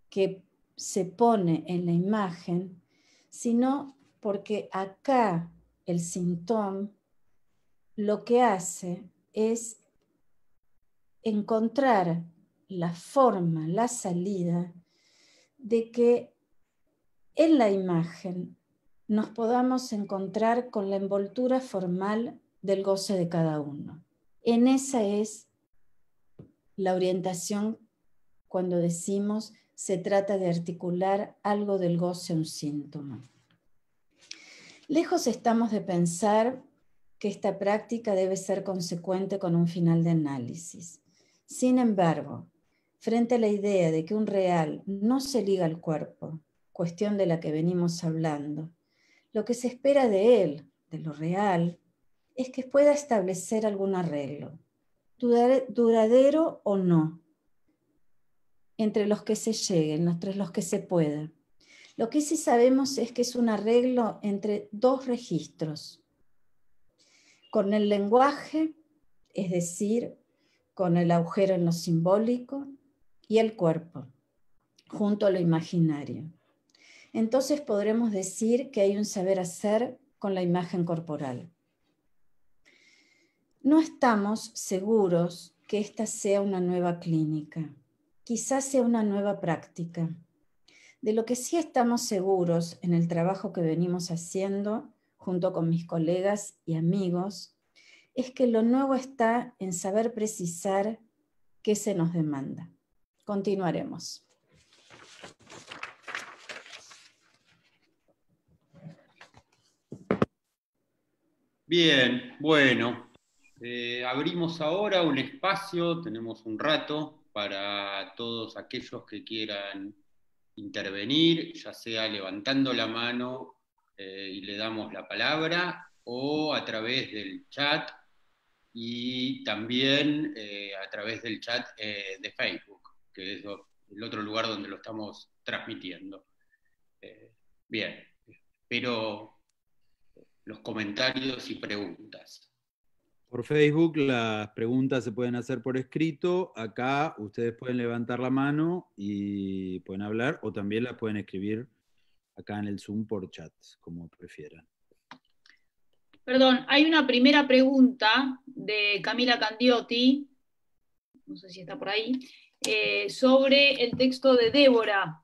Speaker 5: que se pone en la imagen, sino porque acá el síntoma lo que hace es encontrar la forma, la salida de que en la imagen nos podamos encontrar con la envoltura formal del goce de cada uno. En esa es la orientación cuando decimos se trata de articular algo del goce a un síntoma. Lejos estamos de pensar que esta práctica debe ser consecuente con un final de análisis. Sin embargo, frente a la idea de que un real no se liga al cuerpo, cuestión de la que venimos hablando, lo que se espera de él, de lo real, es que pueda establecer algún arreglo, duradero o no, entre los que se lleguen, entre los que se pueda. Lo que sí sabemos es que es un arreglo entre dos registros, con el lenguaje, es decir, con el agujero en lo simbólico, y el cuerpo, junto a lo imaginario. Entonces podremos decir que hay un saber hacer con la imagen corporal. No estamos seguros que esta sea una nueva clínica, quizás sea una nueva práctica. De lo que sí estamos seguros en el trabajo que venimos haciendo junto con mis colegas y amigos es que lo nuevo está en saber precisar qué se nos demanda. Continuaremos.
Speaker 3: Bien, bueno, abrimos ahora un espacio, tenemos un rato para todos aquellos que quieran intervenir, ya sea levantando la mano y le damos la palabra, o a través del chat, y también a través del chat de Facebook, que es el otro lugar donde lo estamos transmitiendo. Bien, espero los comentarios y preguntas.
Speaker 1: Por Facebook las preguntas se pueden hacer por escrito. Acá ustedes pueden levantar la mano y pueden hablar, o también las pueden escribir acá en el Zoom por chat, como prefieran.
Speaker 6: Perdón, hay una primera pregunta de Camila Candiotti, no sé si está por ahí, sobre el texto de Débora.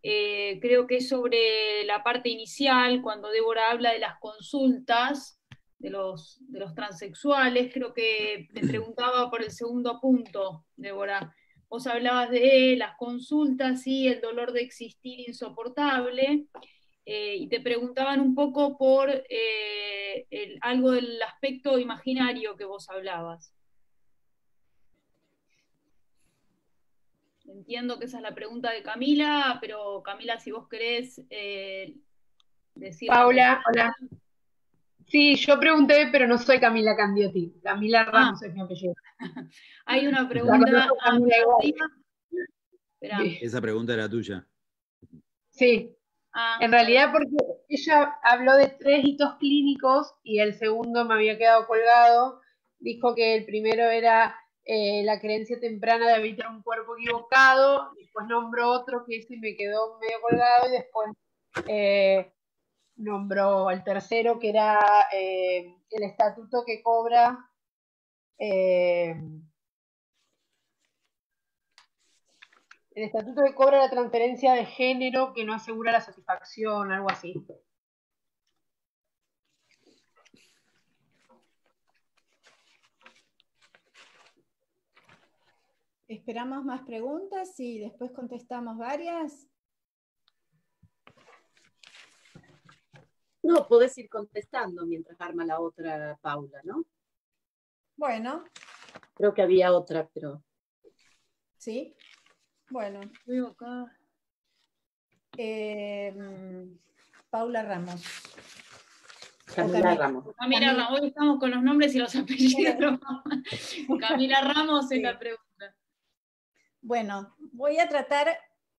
Speaker 6: Creo que es sobre la parte inicial, cuando Débora habla de las consultas de los transexuales. Creo que te preguntaba por el segundo punto, Débora. Vos hablabas de las consultas y el dolor de existir insoportable, y te preguntaban un poco por algo del aspecto imaginario que vos hablabas. Entiendo que esa es la pregunta de Camila, pero Camila, si vos querés decir...
Speaker 7: Paula, hola. Sí, yo pregunté, pero no soy Camila Candiotti. Camila Ramos es mi apellido.
Speaker 6: Hay una pregunta...
Speaker 1: Esa pregunta era tuya.
Speaker 7: Sí. En realidad porque ella habló de 3 hitos clínicos y el segundo me había quedado colgado. Dijo que el primero era la creencia temprana de habitar un cuerpo equivocado, después nombró otro que ese me quedó medio colgado, y después nombró el tercero, que era el estatuto que cobra la transferencia de género, que no asegura la satisfacción, algo así.
Speaker 5: ¿Esperamos más preguntas y después contestamos varias?
Speaker 4: No, podés ir contestando mientras arma la otra Paula, ¿no?
Speaker 5: Bueno.
Speaker 4: Creo que había otra, pero...
Speaker 5: ¿Sí? Bueno.
Speaker 6: Veo acá.
Speaker 5: Paula Ramos.
Speaker 6: Camila Ramos. Camila Ramos. Hoy estamos con los nombres y los apellidos. Camila Ramos es la pregunta.
Speaker 5: Bueno, voy a tratar,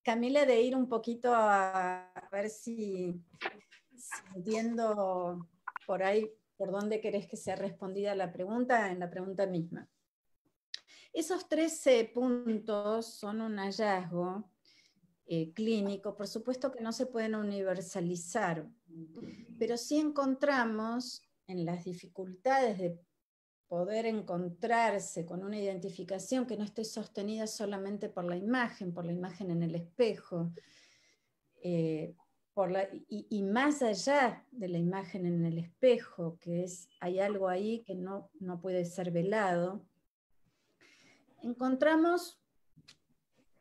Speaker 5: Camila, de ir un poquito a ver si entiendo por ahí por dónde querés que sea respondida la pregunta, en la pregunta misma. Esos 13 puntos son un hallazgo clínico, por supuesto que no se pueden universalizar, pero sí encontramos en las dificultades de poder encontrarse con una identificación que no esté sostenida solamente por la imagen en el espejo, y más allá de la imagen en el espejo, que hay algo ahí que no puede ser velado, encontramos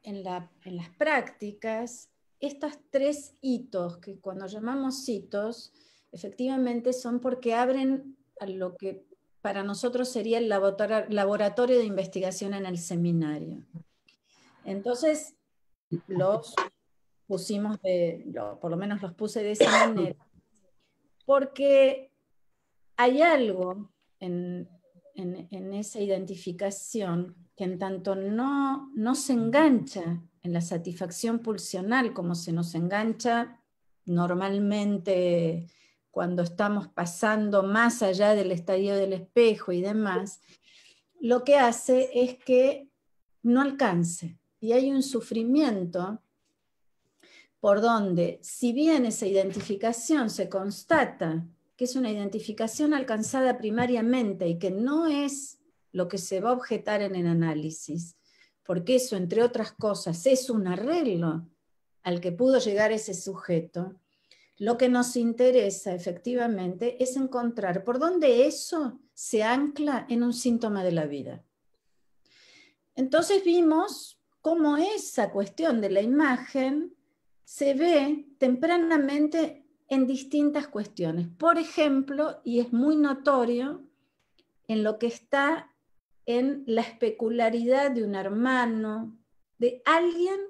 Speaker 5: en las prácticas estos 3 hitos, que cuando llamamos hitos, efectivamente son porque abren a lo que para nosotros sería el laboratorio de investigación en el seminario. Entonces, los pusimos, por lo menos los puse de esa manera, porque hay algo en esa identificación que en tanto no se engancha en la satisfacción pulsional como se nos engancha normalmente cuando estamos pasando más allá del estadio del espejo y demás, lo que hace es que no alcance. Y hay un sufrimiento por donde, si bien esa identificación se constata que es una identificación alcanzada primariamente y que no es lo que se va a objetar en el análisis, porque eso, entre otras cosas, es un arreglo al que pudo llegar ese sujeto, lo que nos interesa efectivamente es encontrar por dónde eso se ancla en un síntoma de la vida. Entonces vimos cómo esa cuestión de la imagen se ve tempranamente en distintas cuestiones. Por ejemplo, y es muy notorio, en lo que está en la especularidad de un hermano, de alguien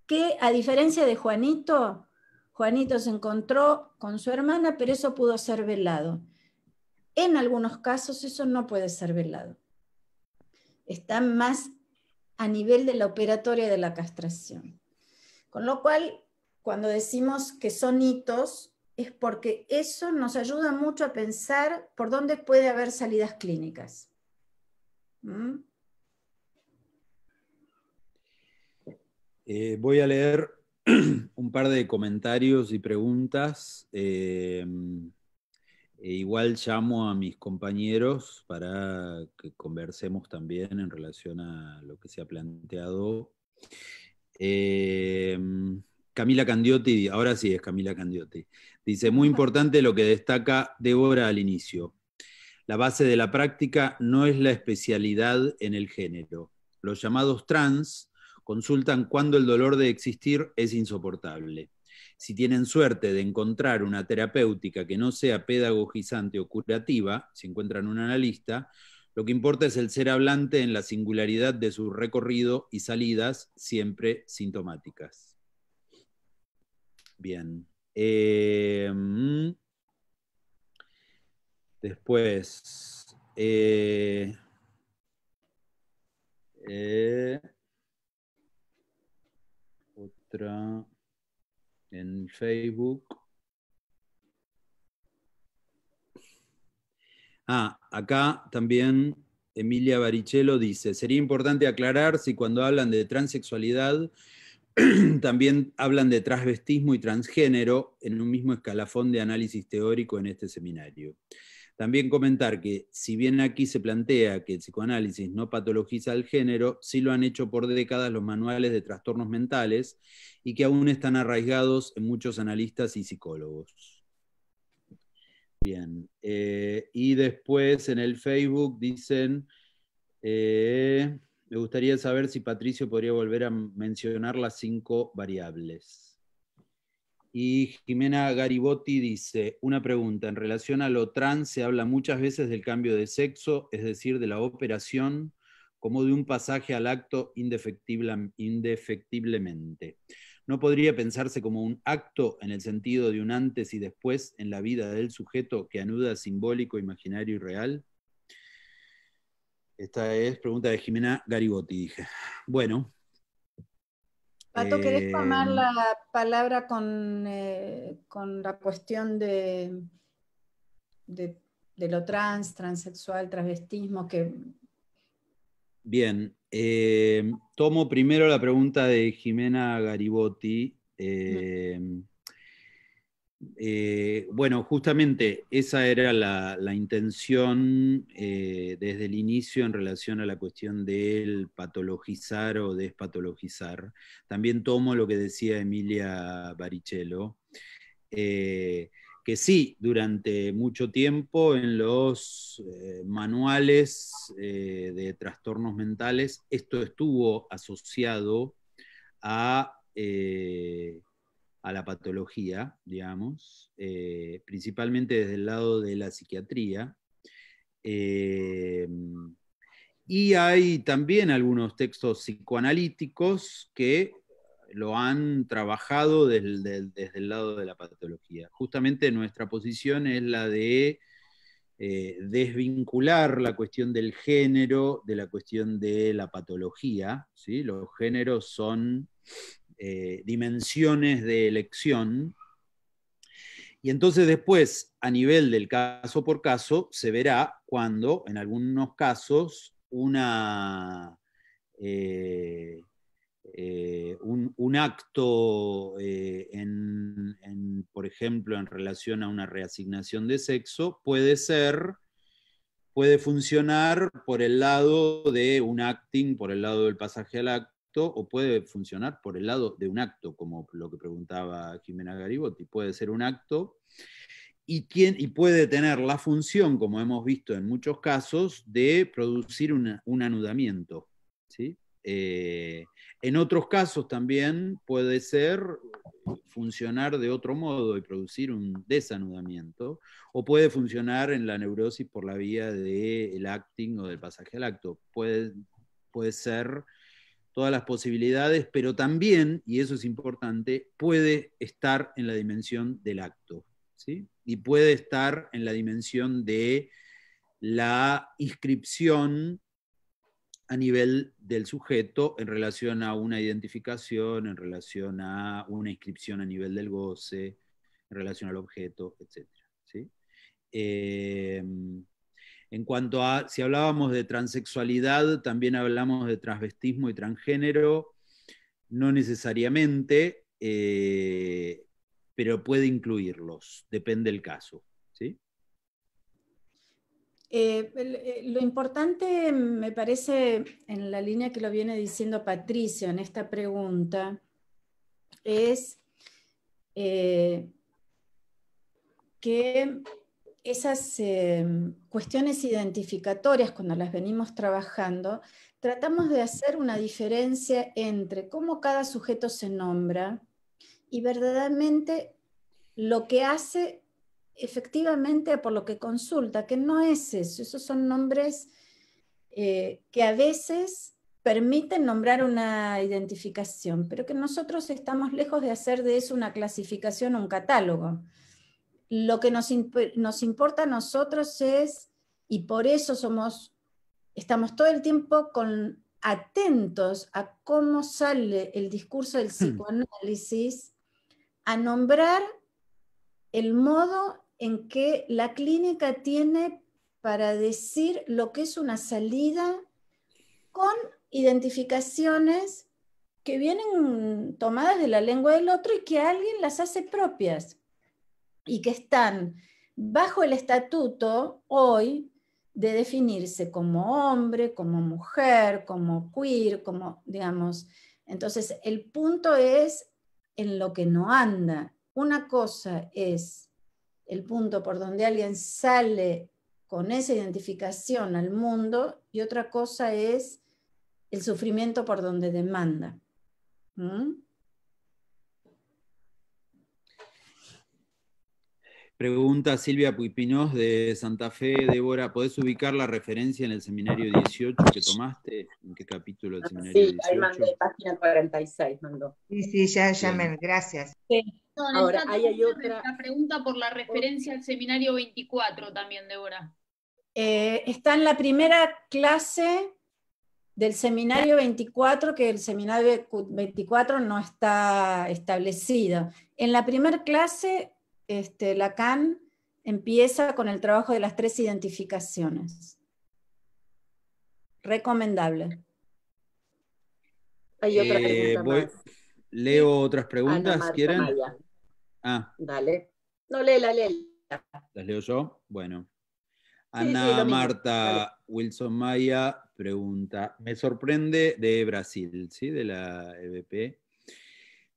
Speaker 5: que a diferencia de Juanito, Juanito se encontró con su hermana, pero eso pudo ser velado. En algunos casos eso no puede ser velado. Está más a nivel de la operatoria de la castración. Con lo cual, cuando decimos que son hitos, es porque eso nos ayuda mucho a pensar por dónde puede haber salidas clínicas. ¿Mm?
Speaker 1: Voy a leer un par de comentarios y preguntas. Igual llamo a mis compañeros para que conversemos también en relación a lo que se ha planteado. Camila Candiotti, ahora sí es Camila Candiotti, dice, muy importante lo que destaca Débora al inicio. La base de la práctica no es la especialidad en el género. Los llamados trans consultan cuando el dolor de existir es insoportable. Si tienen suerte de encontrar una terapéutica que no sea pedagogizante o curativa, si encuentran un analista, lo que importa es el ser hablante en la singularidad de su recorrido y salidas siempre sintomáticas. Bien. Después, otra en Facebook. Acá también Emilia Baricello dice, sería importante aclarar si cuando hablan de transexualidad también hablan de transvestismo y transgénero en un mismo escalafón de análisis teórico en este seminario. También comentar que, si bien aquí se plantea que el psicoanálisis no patologiza el género, sí lo han hecho por décadas los manuales de trastornos mentales y que aún están arraigados en muchos analistas y psicólogos. Bien. Y después en el Facebook dicen, me gustaría saber si Patricio podría volver a mencionar las 5 variables. Y Jimena Garibotti dice, una pregunta, en relación a lo trans se habla muchas veces del cambio de sexo, es decir, de la operación, como de un pasaje al acto indefectiblemente. ¿No podría pensarse como un acto en el sentido de un antes y después en la vida del sujeto que anuda simbólico, imaginario y real? Esta es pregunta de Jimena Garibotti, dije. Bueno.
Speaker 5: Pato, ¿querés tomar la palabra con la cuestión de lo trans, transexual, transvestismo?
Speaker 1: Bien, tomo primero la pregunta de Jimena Garibotti. Bueno, justamente esa era la intención desde el inicio en relación a la cuestión del patologizar o despatologizar. También tomo lo que decía Emilia Baricello, que sí, durante mucho tiempo en los manuales de trastornos mentales esto estuvo asociado a la patología, digamos, principalmente desde el lado de la psiquiatría. Y hay también algunos textos psicoanalíticos que lo han trabajado desde el lado de la patología. Justamente nuestra posición es la de desvincular la cuestión del género de la cuestión de la patología, ¿sí? Los géneros son dimensiones de elección, y entonces después, a nivel del caso por caso, se verá cuando, en algunos casos, un acto, por ejemplo, en relación a una reasignación de sexo, puede funcionar por el lado de un acting, por el lado del pasaje al acto, o puede funcionar por el lado de un acto, como lo que preguntaba Jimena Garibotti. Puede ser un acto y puede tener la función, como hemos visto en muchos casos, de producir un anudamiento, ¿sí? En otros casos también puede funcionar de otro modo y producir un desanudamiento, o puede funcionar en la neurosis por la vía del acting o del pasaje al acto. Puede ser todas las posibilidades, pero también, y eso es importante, puede estar en la dimensión del acto, ¿sí? Y puede estar en la dimensión de la inscripción a nivel del sujeto en relación a una identificación, en relación a una inscripción a nivel del goce, en relación al objeto, etc. ¿Sí? En cuanto a, si hablábamos de transexualidad, también hablamos de transvestismo y transgénero, no necesariamente, pero puede incluirlos, depende del caso. ¿Sí?
Speaker 5: Lo importante, me parece, en la línea que lo viene diciendo Patricio en esta pregunta, es que esas cuestiones identificatorias, cuando las venimos trabajando, tratamos de hacer una diferencia entre cómo cada sujeto se nombra y verdaderamente lo que hace efectivamente por lo que consulta, que no es eso, esos son nombres que a veces permiten nombrar una identificación, pero que nosotros estamos lejos de hacer de eso una clasificación o un catálogo. Lo que nos importa a nosotros es, y por eso estamos todo el tiempo atentos a cómo sale el discurso del psicoanálisis, a nombrar el modo en que la clínica tiene para decir lo que es una salida con identificaciones que vienen tomadas de la lengua del otro y que alguien las hace propias y que están bajo el estatuto hoy de definirse como hombre, como mujer, como queer, como, digamos. Entonces, el punto es en lo que no anda. Una cosa es el punto por donde alguien sale con esa identificación al mundo y otra cosa es el sufrimiento por donde demanda.
Speaker 1: Pregunta Silvia Puipinos de Santa Fe. Débora, ¿podés ubicar la referencia en el seminario 18 que tomaste? ¿En qué capítulo del seminario 18?
Speaker 4: Sí, ahí mandé, página 46 mandó.
Speaker 8: Sí, ya gracias.
Speaker 6: Sí. No,
Speaker 4: ahora, ahí hay otra.
Speaker 6: La pregunta por la referencia al seminario 24 también, Débora.
Speaker 5: Está en la primera clase del seminario 24, que el seminario 24 no está establecido. En la primera clase, Lacan empieza con el trabajo de las 3 identificaciones. Recomendable.
Speaker 4: Hay otra pregunta más.
Speaker 1: Leo otras preguntas,
Speaker 4: Ana
Speaker 1: ¿quieren?
Speaker 4: Maya. Dale. No, léela.
Speaker 1: ¿Las leo yo? Bueno. Ana Marta Wilson Maya pregunta, me sorprende, de Brasil, ¿sí? De la EBP,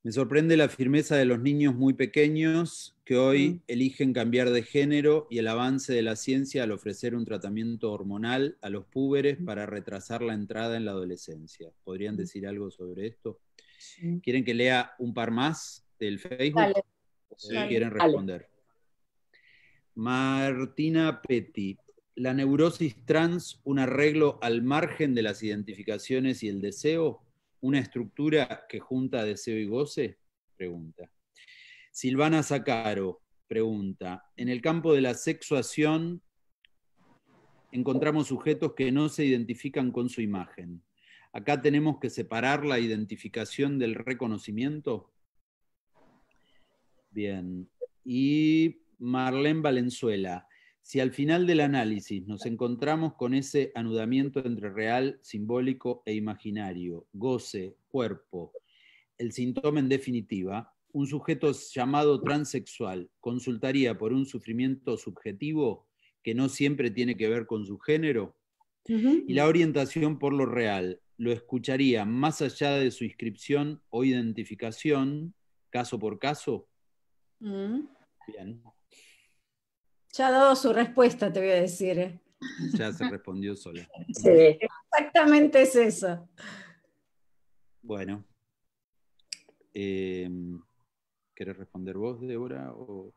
Speaker 1: me sorprende la firmeza de los niños muy pequeños que hoy eligen cambiar de género y el avance de la ciencia al ofrecer un tratamiento hormonal a los púberes para retrasar la entrada en la adolescencia. ¿Podrían decir algo sobre esto? Sí. ¿Quieren que lea un par más del Facebook?
Speaker 5: Dale.
Speaker 1: ¿O quieren responder? Dale. Martina Petty. ¿La neurosis trans un arreglo al margen de las identificaciones y el deseo? ¿Una estructura que junta deseo y goce? Pregunta. Silvana Zacaro pregunta. En el campo de la sexuación encontramos sujetos que no se identifican con su imagen. ¿Acá tenemos que separar la identificación del reconocimiento? Bien. Y Marlene Valenzuela. Si al final del análisis nos encontramos con ese anudamiento entre real, simbólico e imaginario, goce, cuerpo, el síntoma en definitiva, un sujeto llamado transexual consultaría por un sufrimiento subjetivo que no siempre tiene que ver con su género, y la orientación por lo real lo escucharía más allá de su inscripción o identificación, caso por caso. Bien.
Speaker 5: Ya ha dado su respuesta, te voy a decir.
Speaker 1: Ya se respondió sola.
Speaker 5: Sí. Exactamente es eso.
Speaker 1: Bueno. ¿Querés responder vos, Débora? O...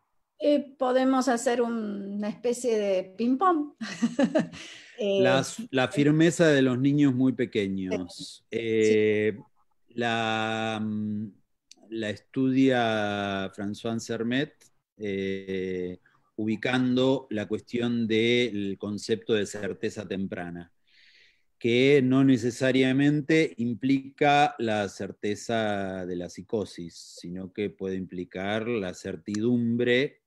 Speaker 5: Podemos hacer una especie de ping-pong.
Speaker 1: La firmeza de los niños muy pequeños.
Speaker 5: Sí.
Speaker 1: La estudia François Sermet, ubicando la cuestión del concepto de certeza temprana, que no necesariamente implica la certeza de la psicosis, sino que puede implicar la certidumbre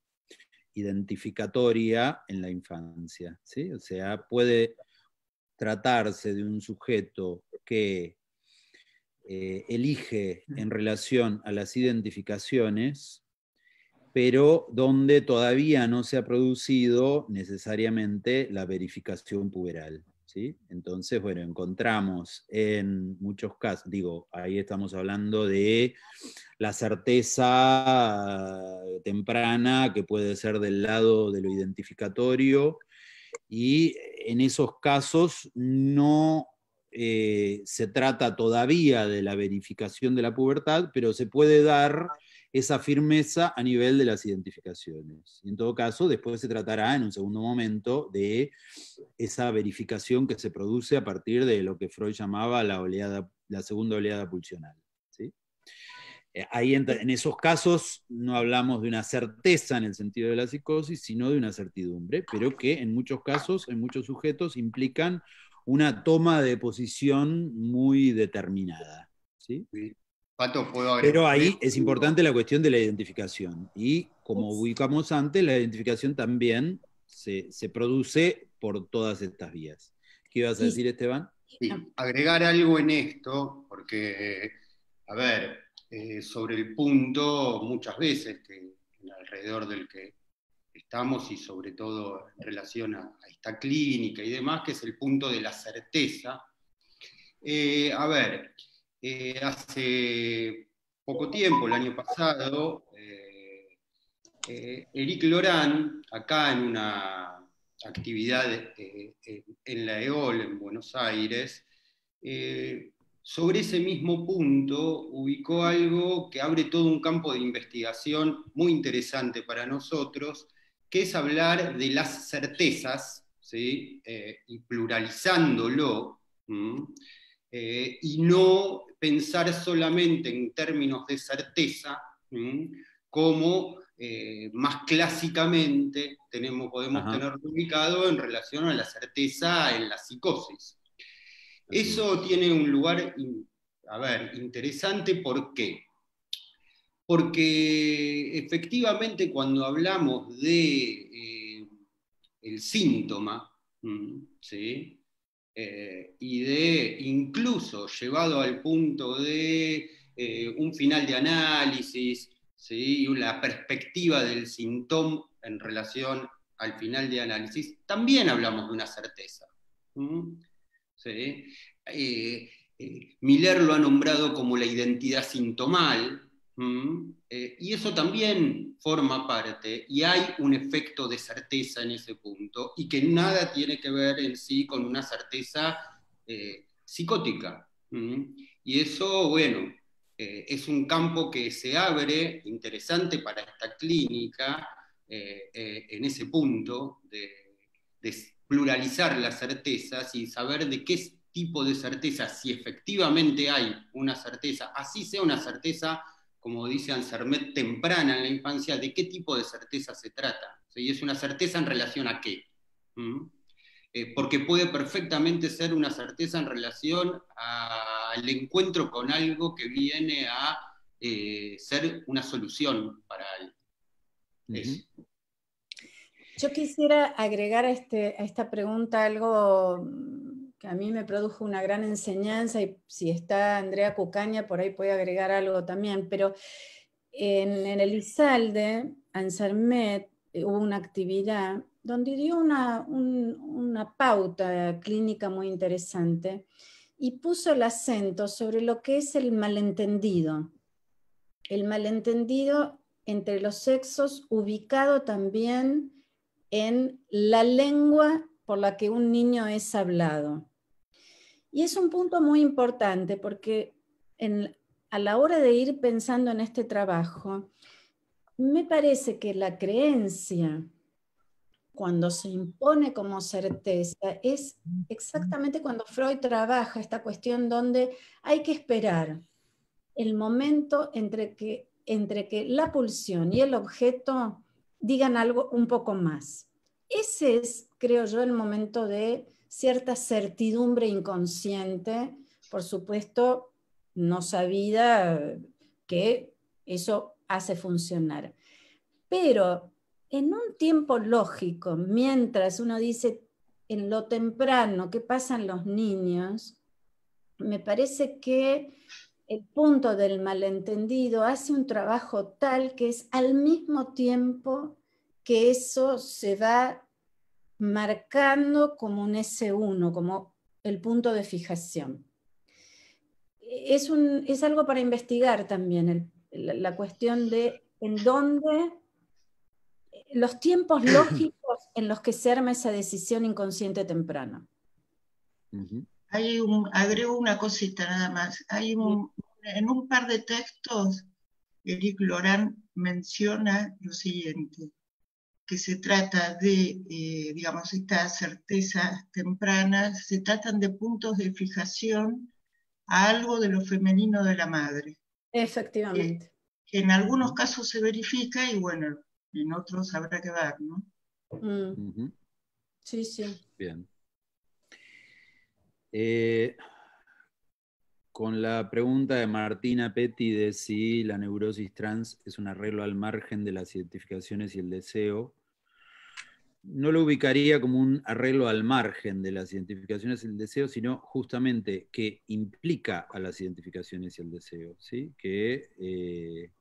Speaker 1: identificatoria en la infancia, ¿sí? O sea, puede tratarse de un sujeto que elige en relación a las identificaciones, pero donde todavía no se ha producido necesariamente la verificación puberal, ¿sí? Entonces, bueno, encontramos en muchos casos, digo, ahí estamos hablando de la certeza temprana que puede ser del lado de lo identificatorio, y en esos casos no se trata todavía de la verificación de la pubertad, pero se puede dar esa firmeza a nivel de las identificaciones. Y en todo caso, después se tratará en un segundo momento de esa verificación que se produce a partir de lo que Freud llamaba la segunda oleada pulsional, ¿sí? Ahí en esos casos no hablamos de una certeza en el sentido de la psicosis, sino de una certidumbre, pero que en muchos casos, en muchos sujetos, implican una toma de posición muy determinada, ¿sí?
Speaker 3: Pato, ¿puedo agregar?
Speaker 1: Pero ahí es importante la cuestión de la identificación. Y como ubicamos antes, la identificación también se produce por todas estas vías. ¿Qué ibas a decir, Esteban?
Speaker 3: Sí, agregar algo en esto, porque, a ver, sobre el punto muchas veces que alrededor del que estamos y sobre todo en relación a esta clínica y demás, que es el punto de la certeza. A ver, hace poco tiempo, el año pasado, Eric Lorán, acá en una actividad en la EOL en Buenos Aires, sobre ese mismo punto ubicó algo que abre todo un campo de investigación muy interesante para nosotros, que es hablar de las certezas, ¿sí? Y pluralizándolo, y no pensar solamente en términos de certeza, como más clásicamente podemos tenerlo ubicado en relación a la certeza en la psicosis. Eso tiene un lugar, a ver, interesante. ¿Por qué? Porque efectivamente cuando hablamos de el síntoma, ¿sí? Y de incluso llevado al punto de un final de análisis, ¿sí? Y la perspectiva del síntoma en relación al final de análisis, también hablamos de una certeza. ¿Sí? Miller lo ha nombrado como la identidad sintomal, y eso también forma parte, y hay un efecto de certeza en ese punto, y que nada tiene que ver en sí con una certeza psicótica. Y eso, bueno, es un campo que se abre, interesante para esta clínica, en ese punto de pluralizar las certezas y saber de qué tipo de certeza, si efectivamente hay una certeza, así sea una certeza, como dice Ansermet, temprana en la infancia, de qué tipo de certeza se trata. ¿Sí? Es una certeza en relación a qué. Porque puede perfectamente ser una certeza en relación al encuentro con algo que viene a ser una solución para algo. Eso.
Speaker 5: Yo quisiera agregar a esta pregunta algo que a mí me produjo una gran enseñanza, y si está Andrea Cucaña por ahí puede agregar algo también, pero en el Elizalde, Ansermet, hubo una actividad donde dio una pauta clínica muy interesante y puso el acento sobre lo que es el malentendido entre los sexos, ubicado también en la lengua por la que un niño es hablado. Y es un punto muy importante porque a la hora de ir pensando en este trabajo, me parece que la creencia, cuando se impone como certeza, es exactamente cuando Freud trabaja esta cuestión donde hay que esperar el momento entre que la pulsión y el objeto digan algo un poco más. Ese es, creo yo, el momento de cierta certidumbre inconsciente, por supuesto, no sabida, que eso hace funcionar. Pero en un tiempo lógico, mientras uno dice en lo temprano qué pasan los niños, me parece que el punto del malentendido hace un trabajo tal que es al mismo tiempo que eso se va marcando como un S1, como el punto de fijación. Es algo para investigar también, la cuestión de en dónde, los tiempos lógicos en los que se arma esa decisión inconsciente temprana.
Speaker 8: Agrego una cosita nada más. En un par de textos, Éric Laurent menciona lo siguiente, que se trata de, digamos, estas certezas tempranas, se tratan de puntos de fijación a algo de lo femenino de la madre.
Speaker 5: Efectivamente.
Speaker 8: Que en algunos casos se verifica y bueno, en otros habrá que ver, ¿no?
Speaker 5: Sí, sí.
Speaker 1: Bien. Con la pregunta de Martina Petty de si la neurosis trans es un arreglo al margen de las identificaciones y el deseo, no lo ubicaría como un arreglo al margen de las identificaciones y el deseo, sino justamente que implica a las identificaciones y el deseo, ¿sí? Que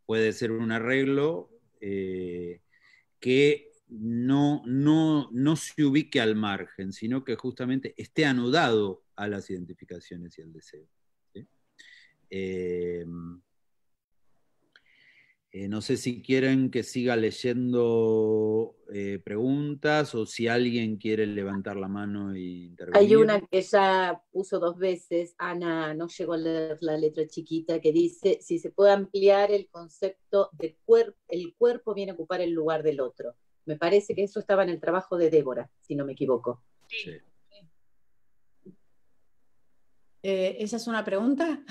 Speaker 1: puede ser un arreglo que no se ubique al margen, sino que justamente esté anudado a las identificaciones y el deseo. ¿Sí? No sé si quieren que siga leyendo preguntas o si alguien quiere levantar la mano e intervenir.
Speaker 4: Hay una que ya puso 2 veces, Ana no llegó a leer la letra chiquita, que dice, si se puede ampliar el concepto de el cuerpo viene a ocupar el lugar del otro. Me parece que eso estaba en el trabajo de Débora, si no me equivoco.
Speaker 6: Sí.
Speaker 5: ¿Esa es una pregunta?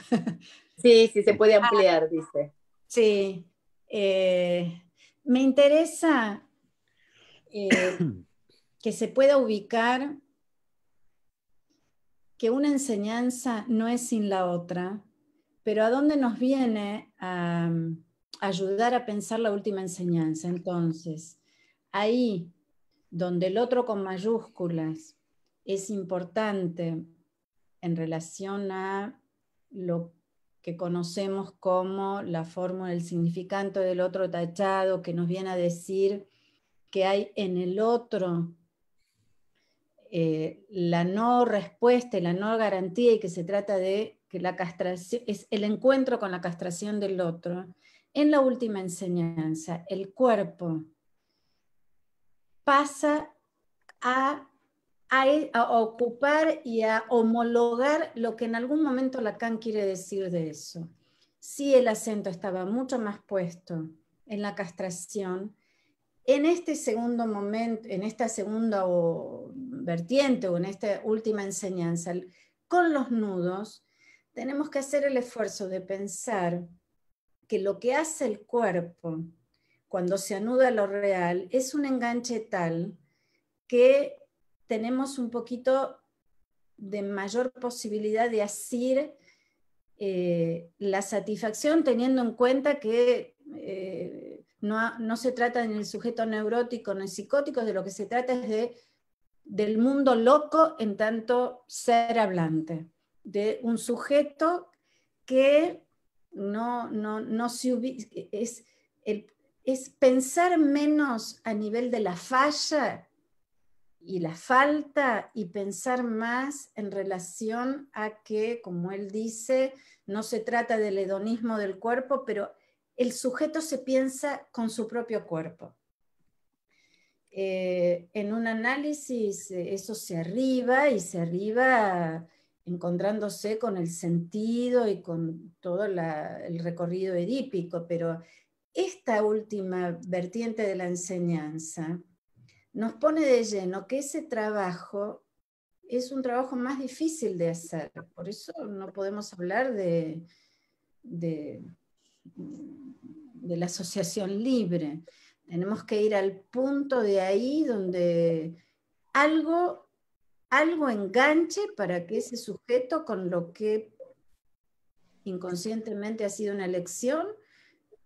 Speaker 4: Sí, se puede ampliar, dice.
Speaker 5: Sí. Me interesa que se pueda ubicar que una enseñanza no es sin la otra, pero ¿a dónde nos viene a ayudar a pensar la última enseñanza? Entonces, ahí donde el otro con mayúsculas es importante en relación a lo que conocemos como la fórmula del significante del otro tachado, que nos viene a decir que hay en el otro la no respuesta y la no garantía, y que se trata de que la castración es el encuentro con la castración del otro. En la última enseñanza, el cuerpo pasa a ocupar y a homologar lo que en algún momento Lacan quiere decir de eso. Si el acento estaba mucho más puesto en la castración, en este segundo momento, en esta segunda vertiente o en esta última enseñanza, con los nudos, tenemos que hacer el esfuerzo de pensar que lo que hace el cuerpo cuando se anuda lo real es un enganche tal que tenemos un poquito de mayor posibilidad de asir la satisfacción, teniendo en cuenta que no se trata en el sujeto neurótico ni psicótico, de lo que se trata es del mundo loco en tanto ser hablante, de un sujeto que no se ubica, es pensar menos a nivel de la falla y la falta, y pensar más en relación a que, como él dice, no se trata del hedonismo del cuerpo, pero el sujeto se piensa con su propio cuerpo. En un análisis eso se arriba encontrándose con el sentido y con todo el recorrido edípico, pero esta última vertiente de la enseñanza nos pone de lleno que ese trabajo es un trabajo más difícil de hacer. Por eso no podemos hablar de la asociación libre. Tenemos que ir al punto de ahí donde algo enganche para que ese sujeto, con lo que inconscientemente ha sido una elección,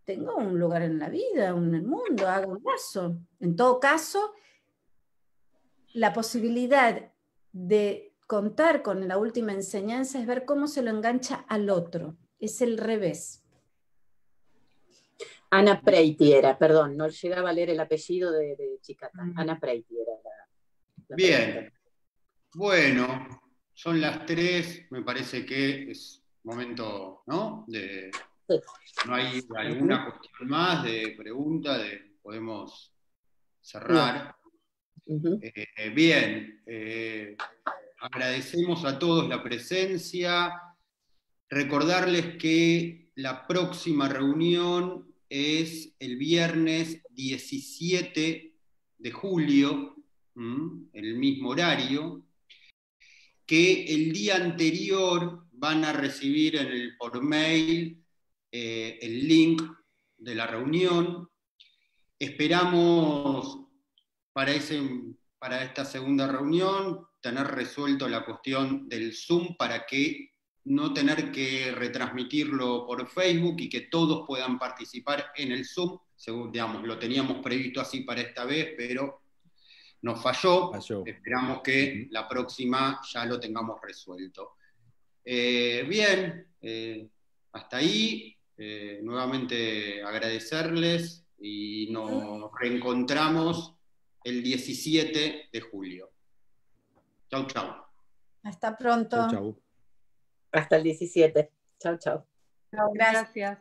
Speaker 5: tenga un lugar en la vida, en el mundo, haga un lazo. En todo caso, la posibilidad de contar con la última enseñanza es ver cómo se lo engancha al otro. Es el revés.
Speaker 4: Ana Preiti era, perdón, no llegaba a leer el apellido de Chicatán. Ana Preiti era la
Speaker 3: Bien.
Speaker 4: pregunta.
Speaker 3: Bueno, son las 3, me parece que es momento, ¿no? ¿No hay alguna cuestión más de pregunta? Podemos cerrar.
Speaker 4: No.
Speaker 3: Bien, agradecemos a todos la presencia. Recordarles que la próxima reunión es el viernes 17 de julio, el mismo horario, que el día anterior van a recibir por mail el link de la reunión. Esperamos para esta segunda reunión tener resuelto la cuestión del Zoom para que no tener que retransmitirlo por Facebook y que todos puedan participar en el Zoom. Digamos, lo teníamos previsto así para esta vez, pero nos falló. Esperamos que la próxima ya lo tengamos resuelto. Bien, hasta ahí. Nuevamente agradecerles y nos reencontramos el 17 de julio. Chau, chau.
Speaker 5: Hasta pronto.
Speaker 1: Chau.
Speaker 4: Hasta el 17. Chau, chau.
Speaker 7: Gracias.